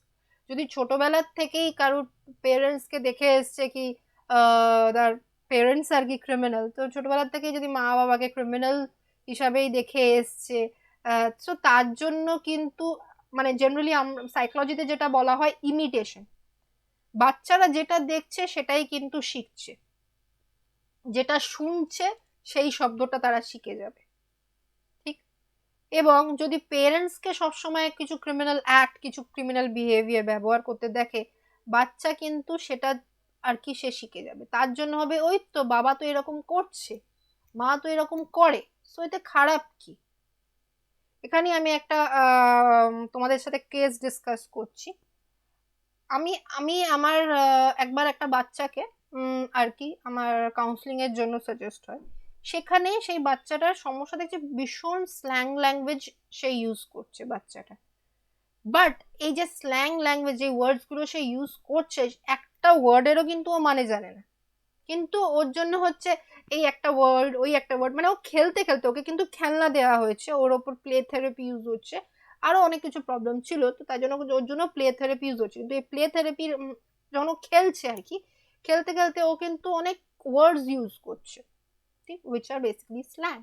যদি ছোটবেলার থেকেই কারোর পেরেন্টসকে দেখে এসছে কি তার পেরেন্টস আর কি ক্রিমিনাল, তো ছোটবেলার থেকেই যদি মা বাবাকে ক্রিমিনাল হিসাবেই দেখে এসছে, তো তার জন্য কিন্তু মানে জেনারেলি সাইকোলজিতে যেটা বলা হয় ইমিটেশন, বাচ্চারা যেটা দেখছে সেটাই কিন্তু শিখছে, যেটা শুনছে সেই শব্দটা তারা শিখে যাবে। ঠিক, এবং যদি পেরেন্টসকে সবসময় কিছু ক্রিমিনাল অ্যাক্ট, কিছু ক্রিমিনাল বিহেভিয়ার ব্যবহার করতে দেখে, বাচ্চা কিন্তু সেটা আর কি সে শিখে যাবে, তার জন্য হবে ওই তো বাবা তো এরকম করছে, মা তো এরকম করে, সো এতে খারাপ কি। এখানে আমি একটা তোমাদের সাথে কেস ডিসকাস করছি। আমি আমি আমার একবার একটা বাচ্চাকে আর কি আমার কাউন্সিলিং এর জন্য সাজেস্ট হয়। সেখানে সেই বাচ্চাটার সমস্যা দেখছি, ভীষণ স্ল্যাং ল্যাঙ্গুয়েজ সে ইউজ করছে বাচ্চাটা। বাট এই যে স্ল্যাং ল্যাঙ্গুয়েজ, যে ওয়ার্ডস গুলো সে ইউজ করছে, একটা ওয়ার্ডেরও কিন্তু ও মানে জানে না। কিন্তু ওর জন্য হচ্ছে এই একটা ওয়ার্ড, ওই একটা ওয়ার্ড, মানে ও খেলতে খেলতে, ওকে কিন্তু খেলনা দেওয়া হয়েছে, ওর ওপর প্লে থেরাপি ইউজ হচ্ছে, আরো অনেক কিছু প্রবলেম ছিল, তো তাই জন্য ওর জন্য প্লে থেরাপি ইউজ হচ্ছে। কিন্তু এই প্লে থেরাপির যখন ও খেলছে আর কি, খেলতে খেলতে ও কিন্তু অনেক ওয়ার্ডস ইউজ করছে, ঠিক, which are basically slang.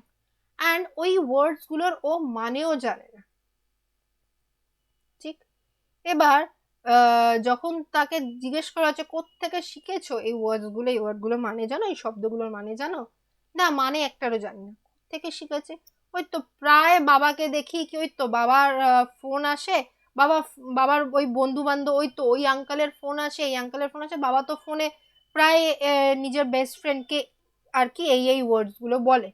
And ওই ওয়ার্ডস গুলোর ও মানেও জানে না, ঠিক। এবার যখন তাকে জিজ্ঞেস করা হচ্ছে কোত্থেকে শিখেছো এই ওয়ার্ডস গুলো, এই ওয়ার্ড গুলো মানে জানো, এই শব্দগুলোর মানে জানো, না মানে একটারও জানি না। থেকে শিখেছে, ওই তো প্রায় বাবাকে দেখি কি, ওই তো বাবার ফোন আসে, বাবা বাবার ওই বন্ধু বান্ধব, ওই তো ওই আঙ্কালের ফোন আসে, এই আঙ্কালের ফোন আসে, বাবা তো ফোনে প্রায় নিজের বেস্ট ফ্রেন্ডকে আর কি এই এই ওয়ার্ডস গুলো বলে।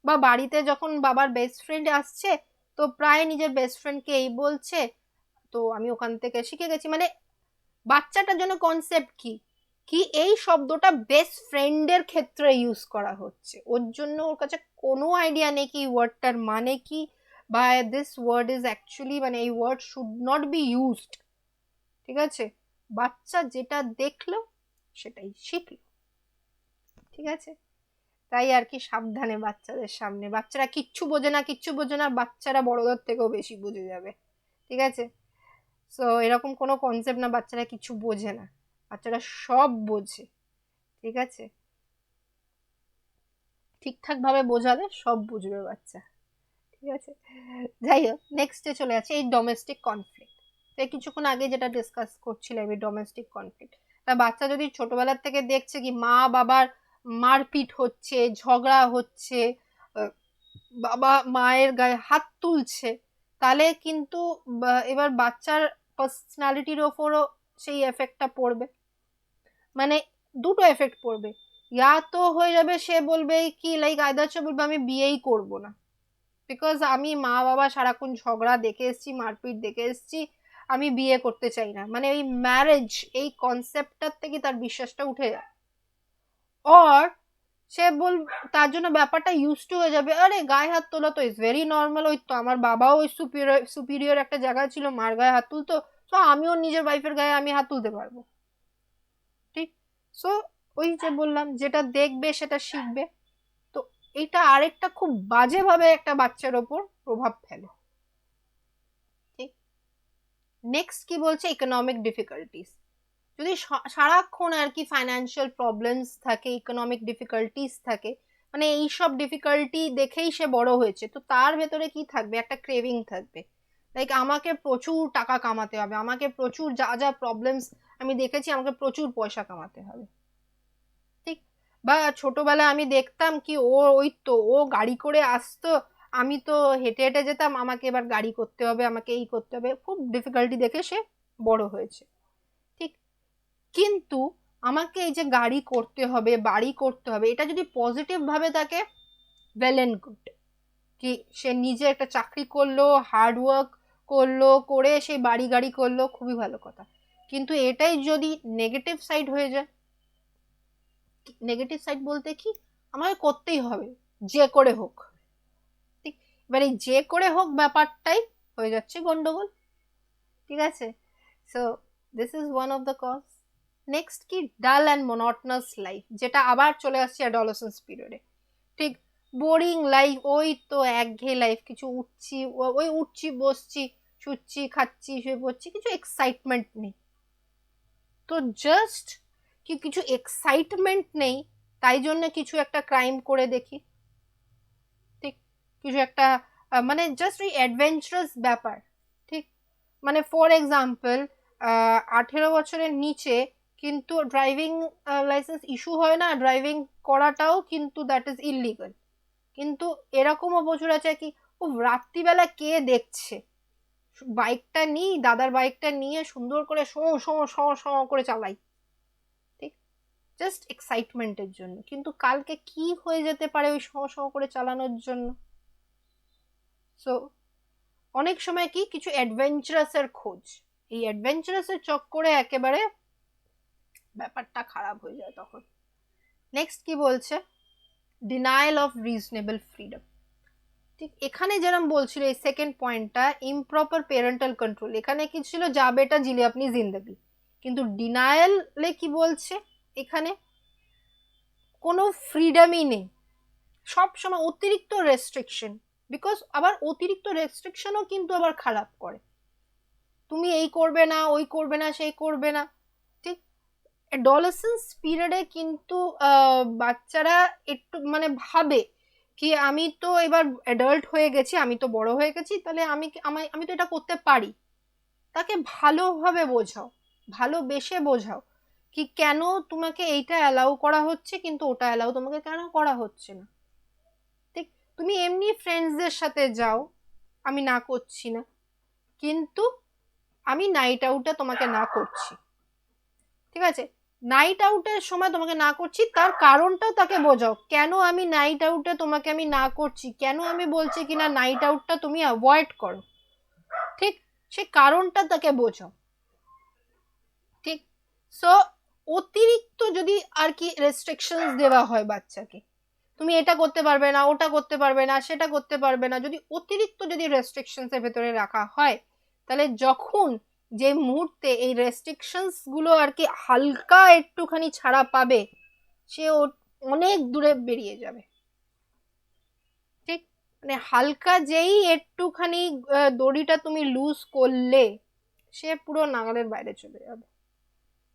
বা বাড়িতে যখন বাবার বেস্ট ফ্রেন্ড আসছে, তো প্রায় নিজের বেস্ট ফ্রেন্ডকে এই বলছে, তো আমি ওখান থেকে শিখে গেছি। মানে বাচ্চাটার জন্য কনসেপ্ট কি, কি এই শব্দটা বেস্ট ফ্রেন্ডের ক্ষেত্রে ইউজ করা হচ্ছে, ওর জন্য ওর কাছে কোনো আইডিয়া নেই কি ওয়ার্ডটার মানে কি, বা দিস ওয়ার্ড ইজ অ্যাকচুয়ালি, মানে এই word should not be used. ঠিক আছে, বাচ্চা যেটা দেখলো সেটাই শিখলো। ঠিক আছে, তাই আর কি সাবধানে বাচ্চাদের সামনে, বাচ্চারা কিচ্ছু বোঝে না, কিচ্ছু বোঝে না, বাচ্চারা বড়দের থেকেও বেশি বুঝে যাবে। ঠিক আছে, সো এরকম কোনো কনসেপ্ট না বাচ্চারা কিছু বোঝে না, বাচ্চারা সব বোঝে। ঠিক আছে, ঠিকঠাক ভাবে বোঝালে সব বুঝবে বাচ্চা। ঠিক আছে, যাই হোক, নেক্সটে চলে আছে এই ডোমেস্টিক কনফ্লিক্ট। তো কিছুক্ষণ আগে যেটা ডিসকাস করছিলাম, এই ডোমেস্টিক কনফ্লিক্ট, তা বাচ্চা যদি ছোটবেলার থেকে দেখছে কি মা বাবার মারপিট হচ্ছে, ঝগড়া হচ্ছে, আহ, বাবা মায়ের গায়ে হাত তুলছে, তাহলে কিন্তু এবার বাচ্চার পার্সোনালিটির ওপরও সেই এফেক্টটা পড়বে। মানে দুটো এফেক্ট পড়বে, ইয়া তো হয়ে যাবে সে বলবে কি, লাইক আইদার সে বলবে আমি বিয়েই করব না, বিকজ আমি মা বাবা সারাক্ষণ ঝগড়া দেখে এসেছি, মারপিট দেখে এসেছি, আমি বিয়ে করতে চাই না, মানে ওই ম্যারেজ এই কনসেপ্টটার থেকে তার বিশ্বাসটা উঠে যায়। অর সে বল, তার জন্য ব্যাপারটা ইউজ টু হয়ে যাবে, আরে গায়ে হাত তোলা তো ইজ ভেরি নর্মাল, ওই তো আমার বাবাও ওই সুপিরিয়র সুপিরিয়র একটা জায়গায় ছিল, মার গায়ে হাত তুলতো, তো আমিও নিজের ওয়াইফের গায়ে আমি হাত তুলতে পারবো। ঠিক, সো ওই যে বললাম, যেটা দেখবে সেটা শিখবে। তো এটা আরেকটা খুব বাজেভাবে একটা বাচ্চার ওপর প্রভাব ফেলে। ঠিক, নেক্সট কি বলছে, ইকোনমিক ডিফিকাল্টিস। যদি সারাক্ষণ আর কি ফাইন্যান্সিয়াল প্রবলেমস থাকে, ইকোনমিক ডিফিকাল্টিস থাকে, মানে এইসব ডিফিকাল্টি দেখেই সে বড় হয়েছে, তো তার ভেতরে কি থাকবে, একটা ক্রেভিং থাকবে, লাইক আমাকে প্রচুর টাকা কামাতে হবে, আমাকে প্রচুর যা যা প্রবলেমস আমি দেখেছি, আমাকে প্রচুর পয়সা কামাতে হবে। ঠিক, বা ছোটবেলায় আমি দেখতাম কি ও ওই তো ও গাড়ি করে আসতো, আমি তো হেঁটে হেঁটে যেতাম, আমাকে এবার গাড়ি করতে হবে, আমাকে এই করতে হবে, খুব ডিফিকাল্টি দেখে সে বড় হয়েছে। ঠিক, কিন্তু আমাকে এই যে গাড়ি করতে হবে, বাড়ি করতে হবে, এটা যদি পজিটিভ ভাবে তাকে, ওয়েল এন্ড গুড, কি সে নিজে একটা চাকরি করলো, হার্ড ওয়ার্ক করলো, করে সে বাড়ি গাড়ি করলো, খুবই ভালো কথা। কিন্তু এটাই যদি নেগেটিভ সাইড হয়ে যায়, নেগেটিভ সাইড বলতে কি, আমাকে করতেই হবে যে করে হোক। ঠিক, এবার এই যে করে হোক ব্যাপারটাই হয়ে যাচ্ছে গন্ডগোল। ঠিক আছে, so this is one of the cause. Next কি, ডাল অ্যান্ড মনোটনাস লাইফ, যেটা আবার চলে আসছে অ্যাডোলেসেন্স পিরিয়ডে। ঠিক, বোরিং লাইফ, ওই তো একঘেয়ে লাইফ, কিছু উঠছি ওই উঠছি বসছি, শুচ্ছি খাচ্ছি শুয়ে পড়ছি, কিছু এক্সাইটমেন্ট নেই। তো জাস্ট কি কিছু এক্সাইটমেন্ট নেই, তাই জন্য কিছু একটা ক্রাইম করে দেখি। ঠিক, কিছু একটা মানে জাস্ট ওই অ্যাডভেঞ্চারাস ব্যাপার। ঠিক, মানে ফর এক্সাম্পল 18 বছরের নিচে কিন্তু ড্রাইভিং লাইসেন্স ইস্যু হয় না, ড্রাইভিং করাটাও কিন্তু দ্যাট ইজ ইললিগাল। কিন্তু এরকমও প্রচুর আছে কি, ও রাত্রিবেলা কে দেখছে, বাইকটা নিই, দাদার বাইকটা নিয়ে সুন্দর করে শো শো শো শো করে চালাই। ঠিক, জাস্ট এক্সাইটমেন্টের জন্য, কিন্তু কালকে কি হয়ে যেতে পারে ওই শো শো করে চালানোর জন্য। সো অনেক সময় কি কিছু অ্যাডভেঞ্চারাসের খোঁজ, এই অ্যাডভেঞ্চারাসের চক্করে একেবারে ব্যাপারটা খারাপ হয়ে যায় তখন। নেক্সট কি বলছে, ডিনায়াল অফ রিজনেবল ফ্রিডম। ঠিক এখানে যেরকম বলছিল এই সেকেন্ড পয়েন্টটা, ইমপ্রপার প্যারেন্টাল কন্ট্রোল, এখানে কি ছিল, যা বেটা জিলে আপনি জিন্দগি। কিন্তু ডিনায়ালে কি বলছে, এখানে কোনো ফ্রিডমই নেই, সব সময় অতিরিক্ত রেস্ট্রিকশন। বিকজ আবার অতিরিক্ত রেস্ট্রিকশনও কিন্তু আবার খারাপ করে, তুমি এই করবে না, ওই করবে না, সেই করবে না। ঠিক অ্যাডোলেসেন্স পিরিয়ডে কিন্তু বাচ্চারা একটু মানে ভাবে কি আমি তো এবার অ্যাডাল্ট হয়ে গেছি, আমি তো বড় হয়ে গেছি, তাহলে আমি তো এটা করতে পারি। তাকে ভালোভাবে বোঝাও, ভালোবেসে বোঝাও কি কেন তোমাকে এইটা অ্যালাউ করা হচ্ছে কিন্তু ওটা অ্যালাউ তোমাকে কেন করা হচ্ছে না। ঠিক, তুমি এমনি ফ্রেন্ডসদের সাথে যাও, আমি না করছি না, কিন্তু আমি নাইট আউটে তোমাকে না করছি, ঠিক আছে, নাইট আউটের সময় তোমাকে না করছি, তার কারণটাও তাকে বোঝাও, কেন আমি নাইট আউটে তোমাকে আমি না করছি, কেন আমি বলছি কিনা নাইট আউটটা তুমি অ্যাভয়েড করো। ঠিক, সে কারণটা তাকে বোঝাও। ঠিক, সো অতিরিক্ত যদি আর কি রেস্ট্রিকশনস দেওয়া হয় বাচ্চাকে, তুমি এটা করতে পারবে না, ওটা করতে পারবে না, সেটা করতে পারবে না, যদি অতিরিক্ত যদি রেস্ট্রিকশনস এর ভেতরে রাখা হয়, তাহলে যখন যে মুহূর্তে এই রেস্ট্রিকশনস গুলো আর কি হালকা একটুখানি ছাড়া পাবে, সে অনেক দূরে বেরিয়ে যাবে। ঠিক, মানে হালকা যেই একটুখানি দড়িটা তুমি লুজ করলে, সে পুরো নাগালের বাইরে চলে যাবে।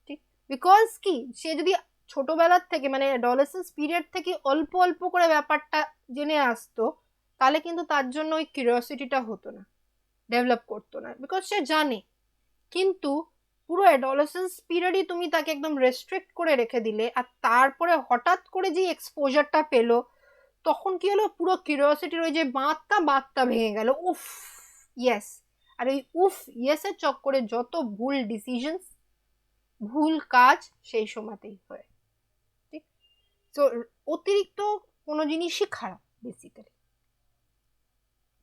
ঠিক, বিকজ কি সে যদি ছোটবেলার থেকে মানে অ্যাডোলেসেন্স পিরিয়ড থেকে অল্প অল্প করে ব্যাপারটা জেনে আসতো, তাহলে কিন্তু তার জন্য ওই কিউরিওসিটিটা হতো না, ডেভেলপ করতো না, বিকজ সে জানে। কিন্তু পুরো অ্যাডোলেসেন্স পিরিয়ডই তুমি তাকে একদম রেস্ট্রিক্ট করে রেখে দিলে, আর তারপরে হঠাৎ করে যে এক্সপোজারটা পেলো, তখন কি হলো, পুরো কিউরিওসিটির ওই যে বাঁধটা বাঁধটা ভেঙে গেল, উফ ইয়েস। আর ওই উফ ইয়েসের চক্করে যত ভুল ডিসিশন, ভুল কাজ সেই সময়তেই হয়। ঠিক, তো অতিরিক্ত কোনো জিনিসই খারাপ বেসিক্যালি।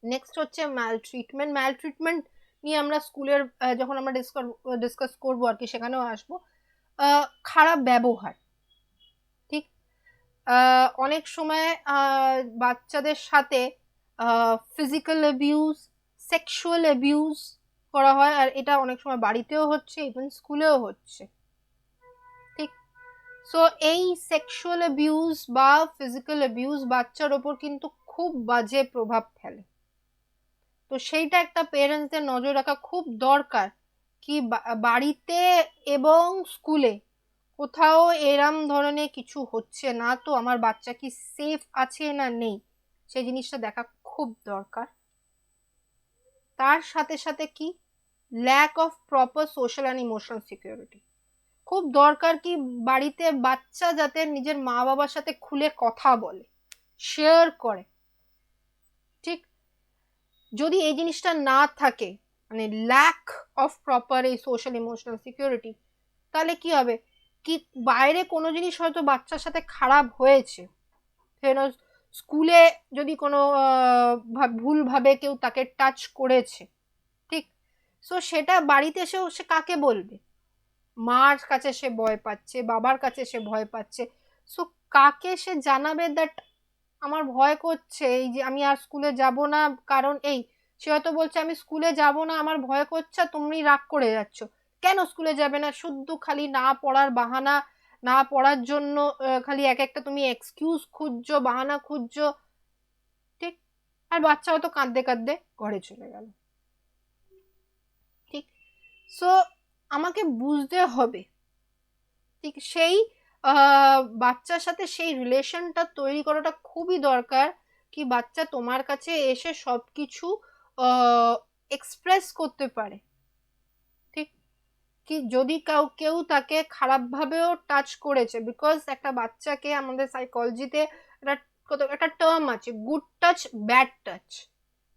নেক্সট হচ্ছে ম্যালট্রিটমেন্ট। ম্যালট্রিটমেন্ট নিয়ে আমরা স্কুলের যখন আমরা ডিসকাস করবো আর কি, সেখানেও আসবো। খারাপ ব্যবহার। ঠিক, অনেক সময় বাচ্চাদের সাথে ফিজিক্যাল অ্যাবিউজ, সেক্সুয়াল অ্যাবিউজ করা হয়, আর এটা অনেক সময় বাড়িতেও হচ্ছে, ইভেন স্কুলেও হচ্ছে। ঠিক, সো এই সেক্সুয়াল অ্যাবিউজ বা ফিজিক্যাল অ্যাবিউজ বাচ্চার ওপর কিন্তু খুব বাজে প্রভাব ফেলে। তো সেইটা একটা পেরেন্টসদের নজর রাখা খুব দরকার কি বাড়িতে এবং স্কুলে কোথাও এরম ধরনের কিছু হচ্ছে না তো, আমার বাচ্চা কি সেফ আছে না নেই, সেই জিনিসটা দেখা খুব দরকার। তার সাথে সাথে কি, lack of proper social and emotional security খুব দরকার, কি বাড়িতে বাচ্চা যাতে নিজের মা বাবার সাথে খুলে কথা বলে, শেয়ার করে। ঠিক, যদি এই জিনিসটা না থাকে, মানে ল্যাক অফ প্রপার এই সোশ্যাল ইমোশনাল সিকিউরিটি, তাহলে কি হবে, কি বাইরে কোনো জিনিস হয়তো বাচ্চার সাথে খারাপ হয়েছে, স্কুলে যদি কোনো ভুলভাবে কেউ তাকে টাচ করেছে, ঠিক, সো সেটা বাড়িতে এসেও সে কাকে বলবে, মার কাছে সে ভয় পাচ্ছে, বাবার কাছে সে ভয় পাচ্ছে, সো কাকে সে জানাবে দ্যাট আমার ভয় করছে, এই যে আমি আর স্কুলে যাব না, কারণ এই, সে হয়তো বলছে আমি স্কুলে যাব না আমার ভয় করছে, তুমি রাগ করে যাচ্ছ, কেন স্কুলে যাবে না, শুদ্ধ খালি না পড়ার বাহানা, না পড়ার জন্য খালি এক একটা তুমি এক্সকিউজ খুঁজছো, বাহানা খুঁজছো। ঠিক, আর বাচ্চা হয়তো কাঁদতে কাঁদতে ঘরে চলে গেল। ঠিক, সো আমাকে বুঝতে হবে, ঠিক সেই বাচ্চার সাথে সেই রিলেশনটা তৈরি করাটা খুবই দরকার, কি বাচ্চা তোমার কাছে এসে সবকিছু এক্সপ্রেস করতে পারে। ঠিক, কি যদি কেউ তাকে খারাপ ভাবেও টাচ করেছে, বিকজ একটা বাচ্চাকে আমাদের সাইকোলজিতে একটা টার্ম আছে, গুড টাচ ব্যাড টাচ।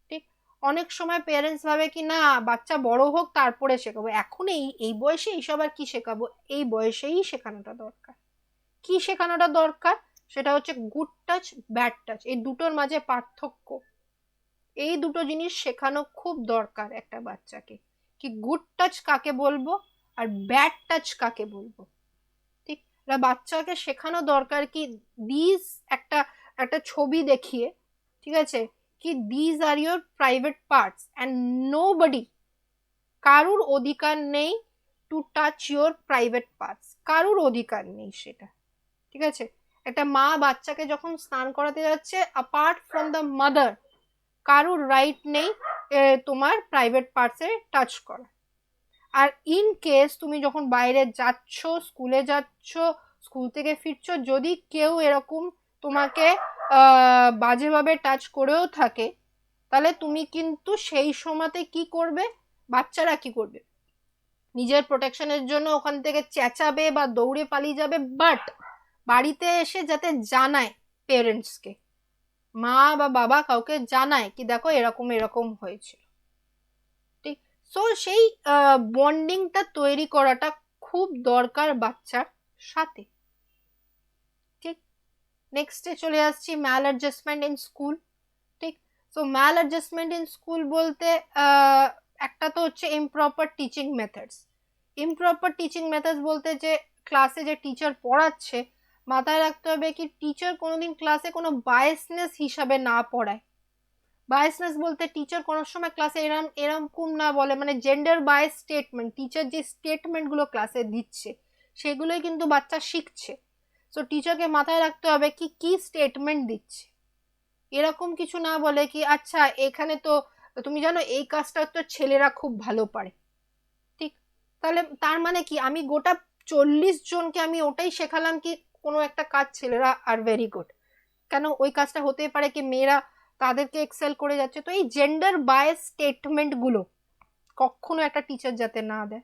ঠিক, অনেক সময় পেরেন্টস ভাবে কি না বাচ্চা বড় হোক তারপরে শেখাবো, এখন এই এই বয়সে এইসব আর কি শেখাবো, এই বয়সেই শেখানোটা দরকার। কি শেখানোটা দরকার, সেটা হচ্ছে গুড টাচ ব্যাড টাচ, এই দুটোর মাঝে পার্থক্য। এই দুটো জিনিস শেখানো খুব দরকার একটা বাচ্চাকে, কি গুড টাচ কাকে বলবো আর ব্যাড টাচ কাকে বলবো। ঠিক, বাচ্চাকে শেখানো দরকার কি দিস, একটা একটা ছবি দেখিয়ে, ঠিক আছে, কি these are your private parts and nobody, কারুর অধিকার নেই to touch your private parts, কারুর অধিকার নেই সেটা। ঠিক আছে, একটা মা বাচ্চাকে যখন স্নান করাতে যাচ্ছে, অ্যাপার্ট ফ্রম দ্য মাদার, কারুর রাইট নেই তোমার প্রাইভেট পার্টসে টাচ করা। আর ইন কেস তুমি যখন বাইরে যাচ্ছ, স্কুলে যাচ্ছ, স্কুল থেকে ফিরছো, যদি কেউ এরকম তোমাকে বাজেভাবে টাচ করেও থাকে, তাহলে তুমি কিন্তু সেই সময়তে কি করবে, বাচ্চারা কি করবে, নিজের প্রোটেকশনের জন্য ওখান থেকে চেঁচাবে বা দৌড়ে পালিয়ে যাবে, বাট বাড়িতে এসে যাতে জানায় পেরেন্টসকে, মা বা বাবা কাউকে জানায় কি দেখো এরকম এরকম হয়েছিল। ঠিক, সো সেই বন্ডিংটা তৈরি করাটা খুব দরকার বাচ্চার সাথে। ঠিক, নেক্সটে চলে আসছি ম্যাল অ্যাডজাস্টমেন্ট ইন স্কুল। ঠিক, so maladjustment in school বলতে একটা তো হচ্ছে improper teaching methods. Improper teaching methods বলতে যে ক্লাসে যে টিচার পড়াচ্ছে, মাথায় রাখতে হবে কি টিচার কোনোদিন ক্লাসে কোনো বায়াসনেস হিসাবে না পড়ায়। বায়াসনেস বলতে টিচার কোনো সময় ক্লাসে এরকম না বলে, মানে জেন্ডার বায়াস স্টেটমেন্ট, টিচার যে স্টেটমেন্টগুলো ক্লাসে দিচ্ছে সেগুলোই কিন্তু বাচ্চা শিখছে। সো টিচারকে মাথায় রাখতে হবে কি কি স্টেটমেন্ট দিচ্ছে, এরকম কিছু না বলে কি আচ্ছা এখানে তো তুমি জানো এই কাজটা তো ছেলেরা খুব ভালো পারে। ঠিক, তাহলে তার মানে কি আমি গোটা 40 জনকে আমি ওটাই শেখালাম কি কোনো একটা কাজ ছেলেরা আর ভেরি গুড, কেন ওই কাজটা হতেই পারে কি মেয়েরা তাদেরকে এক্সেল করে যাচ্ছে। তো এই জেন্ডার বায়াস স্টেটমেন্ট গুলো কখনো একটা টিচার যাতে না দেয়,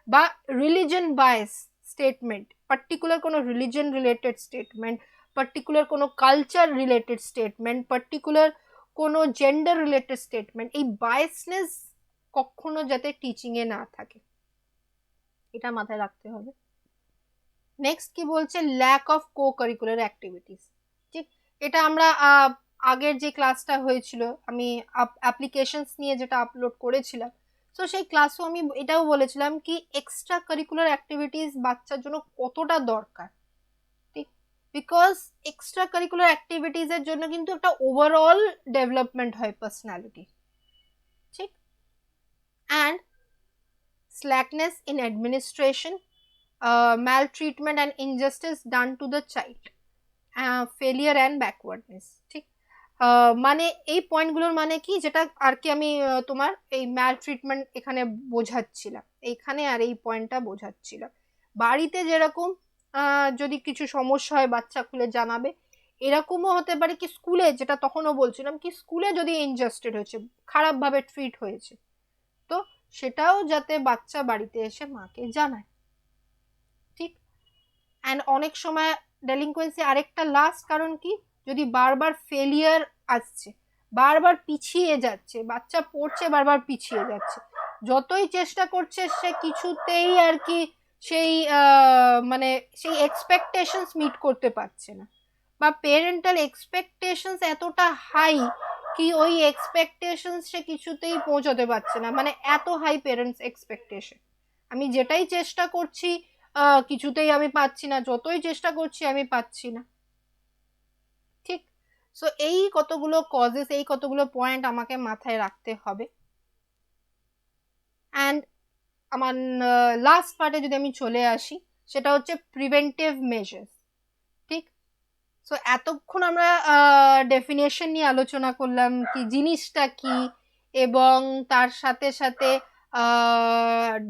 বা রিলিজন বায়াস স্টেটমেন্ট, পার্টিকুলার কোনো রিলিজন রিলেটেড স্টেটমেন্ট, পার্টিকুলার কোনো কালচার রিলেটেড স্টেটমেন্ট, পার্টিকুলার কোনো জেন্ডার রিলেটেড স্টেটমেন্ট, এই বায়াসনেস কখনো যাতে টিচিং এ না থাকে, এটা মাথায় রাখতে হবে। নেক্সট কি বলছে, lack of co-curricular activities. ঠিক, এটা আমরা আগের যে ক্লাসটা হয়েছিল, আমি অ্যাপ্লিকেশনস নিয়ে যেটা আপলোড করেছিলাম, তো সেই ক্লাসও আমি এটাও বলেছিলাম কি এক্সট্রা কারিকুলার অ্যাক্টিভিটিস বাচ্চার জন্য কতটা দরকার। ঠিক, বিকজ এক্সট্রা কারিকুলার অ্যাক্টিভিটিস এর জন্য কিন্তু একটা ওভারঅল ডেভেলপমেন্ট হয় পার্সোনালিটি। ঠিক, and slackness in administration, maltreatment and injustice done to the child, failure and backwardness. ঠিক, মানে এই পয়েন্টগুলোর মানে কি, যেটা আর কি আমি তোমার এই ম্যালট্রিটমেন্ট এখানে বোঝাচ্ছিলাম, এইখানে আর এই পয়েন্টটা বোঝাচ্ছিলাম। বাড়িতে যেরকম যদি কিছু সমস্যা হয় বাচ্চা খুলে জানাবে, এরকমও হতে পারে কি স্কুলে, যেটা তখনও বলছিলাম কি স্কুলে যদি ইনজাস্টিস হয়েছে, খারাপভাবে ট্রিট হয়েছে, তো সেটাও যাতে বাচ্চা বাড়িতে এসে মাকে জানায়। ঠিক, অ্যান্ড অনেক সময় ডেলিনকুয়েন্সি আরেকটা লাস্ট কারণ কি, যদি বারবার ফেলিয়ার আসছে, বারবার পিছিয়ে যাচ্ছে, বাচ্চা পড়ছে বারবার পিছিয়ে যাচ্ছে, যতই চেষ্টা করছে সে কিছুতেই আর কি সেই মানে সেই এক্সপেকটেশনস মিট করতে পারছে না, বা পেরেন্টাল এক্সপেকটেশনস এতটা হাই কি ওই এক্সপেকটেশনস সে কিছুতেই পৌঁছাতে পারছে না, মানে এত হাই পেরেন্টস এক্সপেকটেশন, আমি যেটাই চেষ্টা করছি কিছুতেই আমি পাচ্ছি না, যতই চেষ্টা করছি আমি পাচ্ছি না। ঠিক, সো এই কতগুলো কজেস, এই কতগুলো পয়েন্ট আমাকে মাথায় রাখতে হবে। অ্যান্ড আমার লাস্ট পার্টে যদি আমি চলে আসি, সেটা হচ্ছে প্রিভেন্টিভ মেজার্স। ঠিক, সো এতক্ষণ আমরা ডেফিনেশন নিয়ে আলোচনা করলাম কি জিনিসটা কি, এবং তার সাথে সাথে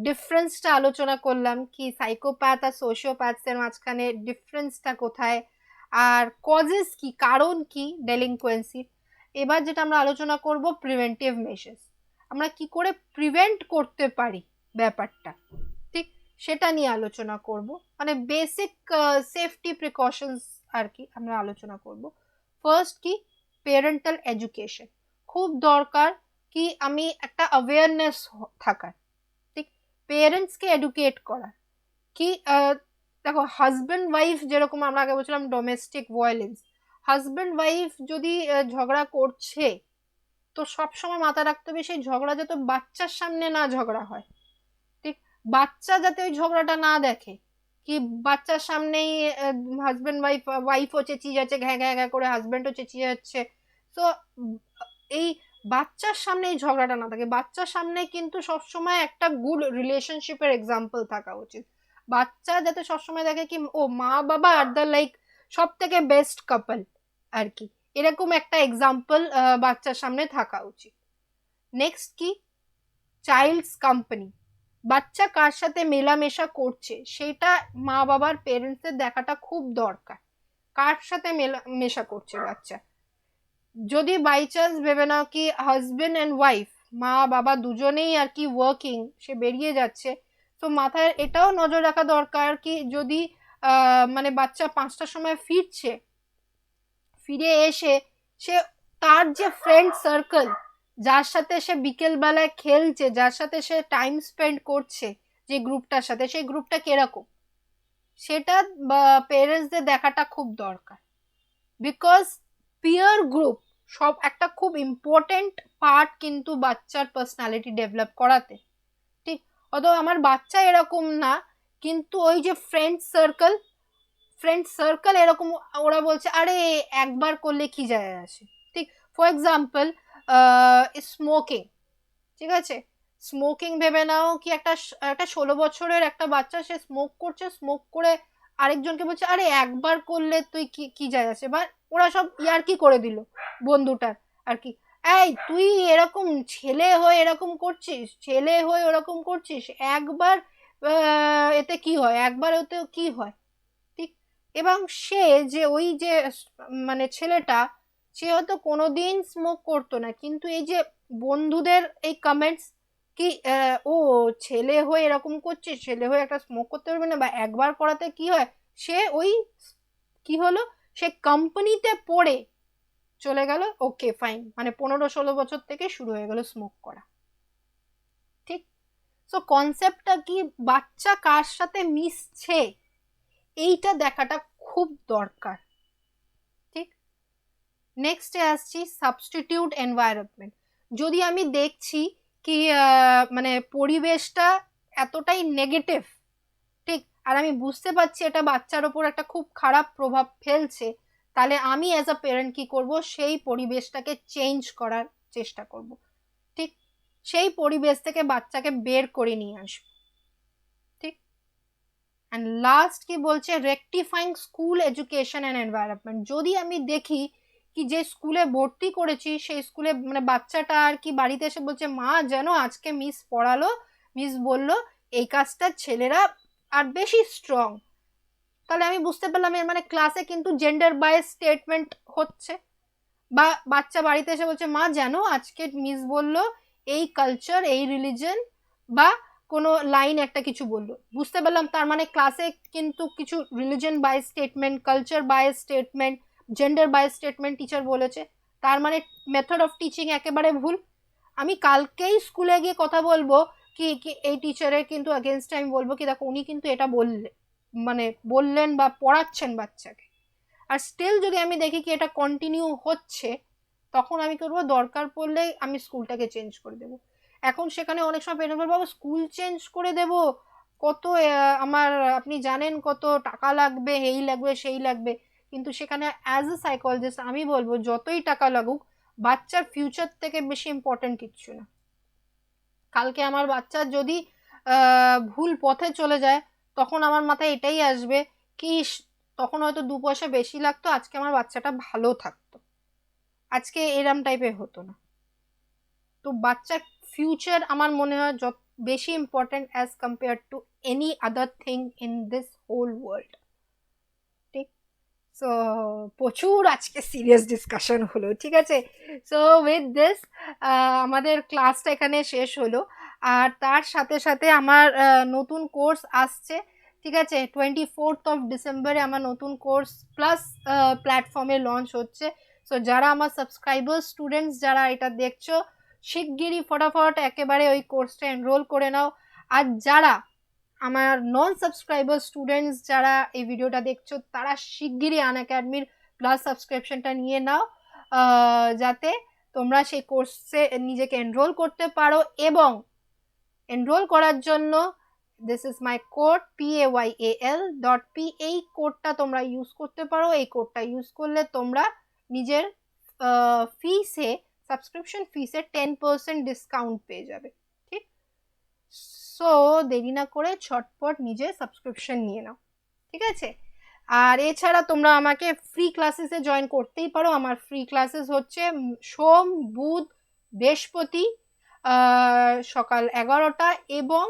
ডিফারেন্সটা আলোচনা করলাম কি সাইকোপ্যাথ আর সোশিওপ্যাথসের মাঝখানে ডিফারেন্সটা কোথায়, আর কজেস কি, কারণ কি ডেলিনকুয়েন্সি। এবার যেটা আমরা আলোচনা করব প্রিভেন্টিভ মেজার্স, আমরা কি করে প্রিভেন্ট করতে পারি ব্যাপারটা। ঠিক, সেটা নিয়ে আলোচনা করব, মানে বেসিক সেফটি প্রিকশনস আর কি আমরা আলোচনা করব। ফার্স্ট কি, পেরেন্টাল এডুকেশন খুব দরকার, কি আমি একটা অ্যাওয়ারনেস থাকার। ঠিক, পেরেন্টসকে এডুকেট করা কি দেখো হাজব্যান্ড ওয়াইফ যেরকম আমরা আগে বলছিলাম ডোমেস্টিক ভায়োলেন্স, হাজব্যান্ড ওয়াইফ যদি ঝগড়া করছে, তো সবসময় মাথায় রাখতে হবে সেই ঝগড়া যাতে বাচ্চার সামনে না ঝগড়া হয়, ঠিক? বাচ্চা যাতে ওই ঝগড়াটা না দেখে, কি বাচ্চার সামনেই হাজবেন্ড ওয়াইফও চেঁচিয়ে যাচ্ছে, ঘ্যাঁ ঘ্যাঁ ঘ্যাঁ করে হাজবেন্ডও চেঁচিয়ে যাচ্ছে। তো এই বাচ্চার সামনে এই ঝগড়াটা না থাকে, বাচ্চার সামনে কিন্তু সবসময় একটা গুড রিলেশনশিপের এক্সাম্পল থাকা উচিত। বাচ্চা যাতে সবসময় দেখে কি ও মা বাবা আর দ্য লাইক সব থেকে বেস্ট কাপল আর কি, এরকম একটা এক্সাম্পল বাচ্চার সামনে থাকা উচিত। নেক্সট কি, চাইল্ডস কোম্পানি। বাচ্চা কার সাথে মেলামেশা করছে সেটা মা বাবার পেরেন্টসদের দেখাটা খুব দরকার। কার সাথে মেলামেশা করছে বাচ্চা, যদি বাই চান্স ভেবে নাও কি হাজবেন্ড অ্যান্ড ওয়াইফ, মা বাবা দুজনেই আর কি ওয়ার্কিং, সে বেরিয়ে যাচ্ছে, তো মাথায় এটাও নজর রাখা দরকার কি যদি মানে বাচ্চা 5টার সময় ফিরছে, ফিরে এসে সে তার যে ফ্রেন্ড সার্কেল, যার সাথে সে বিকেল বেলায় খেলছে, যার সাথে সে টাইম স্পেন্ড করছে, যে গ্রুপটার সাথে, সেই গ্রুপটা কিরকম সেটা পেরেন্টসদের দেখাটা খুব দরকার। বিকজ পিয়ার গ্রুপ সব একটা খুব ইম্পর্টেন্ট পার্ট কিন্তু বাচ্চার পার্সোনালিটি ডেভেলপ করাতে, ঠিক? অথবা আমার বাচ্চা এরকম না, কিন্তু ওই যে ফ্রেন্ড সার্কেল এরকম, ওরা বলছে আরে একবার করলে কি যায় আসে, ঠিক? ফর এক্সাম্পল স্মোকিং, ঠিক আছে? স্মোকিং ভেবে নাও কি একটা একটা 16 বছরের একটা বাচ্চা, সে স্মোক করছে, স্মোক করে আরেকজনকে বলছে আরে একবার করলে তুই কি কি যায় আসে, বা ওরা সব ইয়ার্কি করে দিল বন্ধুটার আর কি, এই তুই এরকম ছেলে হয়ে এরকম করছিস, ছেলে হয়ে ওরকম করছিস, একবার এতে কি হয়, একবার ওতে কি হয়, ঠিক? এবং সে যে ওই যে মানে ছেলেটা, সে হয়তো কোনোদিন স্মোক করতো না, কিন্তু এই যে বন্ধুদের এই কমেন্টস কি ও ছেলে হয়ে এরকম করছে, ছেলে হয়ে একটা স্মোক করতে পারবে না, বা একবার করাতে কি হয়, সে ওই কি হলো, সে কোম্পানিতে পড়ে চলে গেল, ওকে ফাইন, মানে 15-16 বছর থেকে শুরু হয়ে গেল স্মোক করা, ঠিক? সো কনসেপ্টটা কি, বাচ্চা কার সাথে মিশছে এইটা দেখাটা খুব দরকার, ঠিক? নেক্সটে আসছি সাবস্টিটিউট এনভায়রনমেন্ট। যদি আমি দেখছি কি মানে পরিবেশটা এতটাই নেগেটিভ, ঠিক, আর আমি বুঝতে পারছি এটা বাচ্চার ওপর একটা খুব খারাপ প্রভাব ফেলছে, তাহলে আমি অ্যাজ আ প্যারেন্ট কি করব, সেই পরিবেশটাকে চেঞ্জ করার চেষ্টা করব, ঠিক? সেই পরিবেশ থেকে বাচ্চাকে বের করে নিয়ে আসবো, ঠিক? অ্যান্ড লাস্ট কি বলছে, রেকটিফাইং স্কুল এডুকেশন অ্যান্ড এনভায়রনমেন্ট। যদি আমি দেখি কি যে স্কুলে ভর্তি করেছি সেই স্কুলে মানে বাচ্চাটা আর কি বাড়িতে এসে বলছে মা যেন আজকে মিস পড়ালো, মিস বললো এই কাজটা ছেলেরা আর বেশি স্ট্রং, তাহলে আমি বুঝতে পারলাম এর মানে ক্লাসে কিন্তু জেন্ডার বায়াস স্টেটমেন্ট হচ্ছে। বা বাচ্চা বাড়িতে এসে বলছে মা জানো আজকে মিস বললো এই কালচার, এই রিলিজন, বা কোনো লাইন একটা কিছু বললো, বুঝতে পারলাম তার মানে ক্লাসে কিন্তু কিছু religion bias statement, culture bias statement, gender bias statement teacher বলেছে, তার মানে মেথড অফ টিচিং একেবারে ভুল। আমি কালকেই স্কুলে গিয়ে কথা বলবো কি কি এই টিচারের কিন্তু এগেনস্টে আমি বলবো কি দেখো উনি কিন্তু এটা মানে বললেন বা পড়াচ্ছেন বাচ্চাকে, আর স্টিল যদি আমি দেখি কি এটা কন্টিনিউ হচ্ছে, তখন আমি করবো দরকার পড়লে আমি স্কুলটাকে চেঞ্জ করে দেবো। এখন সেখানে অনেক সময় পেরেন্টস বলবো স্কুল চেঞ্জ করে দেবো, কত আমার আপনি জানেন কত টাকা লাগবে, এই লাগবে সেই লাগবে, কিন্তু সেখানে অ্যাজ এ সাইকোলজিস্ট আমি বলবো যতই টাকা লাগুক বাচ্চার ফিউচার থেকে বেশি ইম্পর্টেন্ট কিচ্ছু না। কালকে আমার বাচ্চা যদি ভুল পথে চলে যায়, তখন আমার মাথায় এটাই আসবে কি তখন হয়তো 2 পয়সা বেশি লাগতো, আজকে আমার বাচ্চাটা ভালো থাকতো, আজকে এরম টাইপের হতো না। তো বাচ্চার ফিউচার আমার মনে হয় যত বেশি important as compare to any other thing in this whole world, ঠিক? সো প্রচুর আজকে সিরিয়াস ডিসকাশন হলো, ঠিক আছে? সো উইথ দিস আমাদের ক্লাসটা এখানে শেষ হলো, আর তার সাথে সাথে আমার নতুন কোর্স আসছে, ঠিক আছে? 24 ডিসেম্বরে আমার নতুন কোর্স প্লাস প্ল্যাটফর্মে লঞ্চ হচ্ছে। সো যারা আমার সাবস্ক্রাইবার স্টুডেন্টস যারা এটা দেখছো, শিগগিরই ফটাফট একেবারে ওই কোর্সটা এনরোল করে নাও। আর যারা আমার নন সাবস্ক্রাইবার স্টুডেন্টস যারা এই ভিডিওটা দেখছো, তারা শিগগিরই আনএকাডেমির প্লাস সাবস্ক্রিপশনটা নিয়ে নাও, যাতে তোমরা সেই কোর্সে নিজেকে এনরোল করতে পারো, এবং এনরোল করার জন্য this is my code PAYAL.P, এই কোডটা তোমরা ইউজ করতে পারো। এই কোডটা ইউজ করলে তোমরা নিজের ফিসে, সাবস্ক্রিপশন ফিসে 10% ডিসকাউন্ট পেয়ে যাবে। ঠিক, সো দেরি না করে ছটপট নিজে সাবস্ক্রিপশন নিয়ে নাও, ঠিক আছে? আর এছাড়া তোমরা আমাকে ফ্রি ক্লাসেসে জয়েন করতেই পারো। আমার ফ্রি ক্লাসেস হচ্ছে সোম, বুধ, বৃহস্পতি সকাল 11টা এবং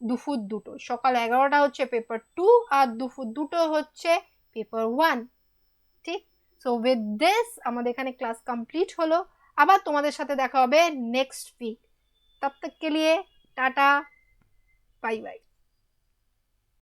দুপুর 2টো। সকাল 11টা হচ্ছে পেপার 2 আর দুপুর 2টো হচ্ছে পেপার 1। ঠিক, সো উইথ দিস আমাদের এখানে ক্লাস কমপ্লিট হলো। আবার তোমাদের সাথে দেখা হবে নেক্সট উইক। তব তক কে লিয়ে টাটা, বাই বাই।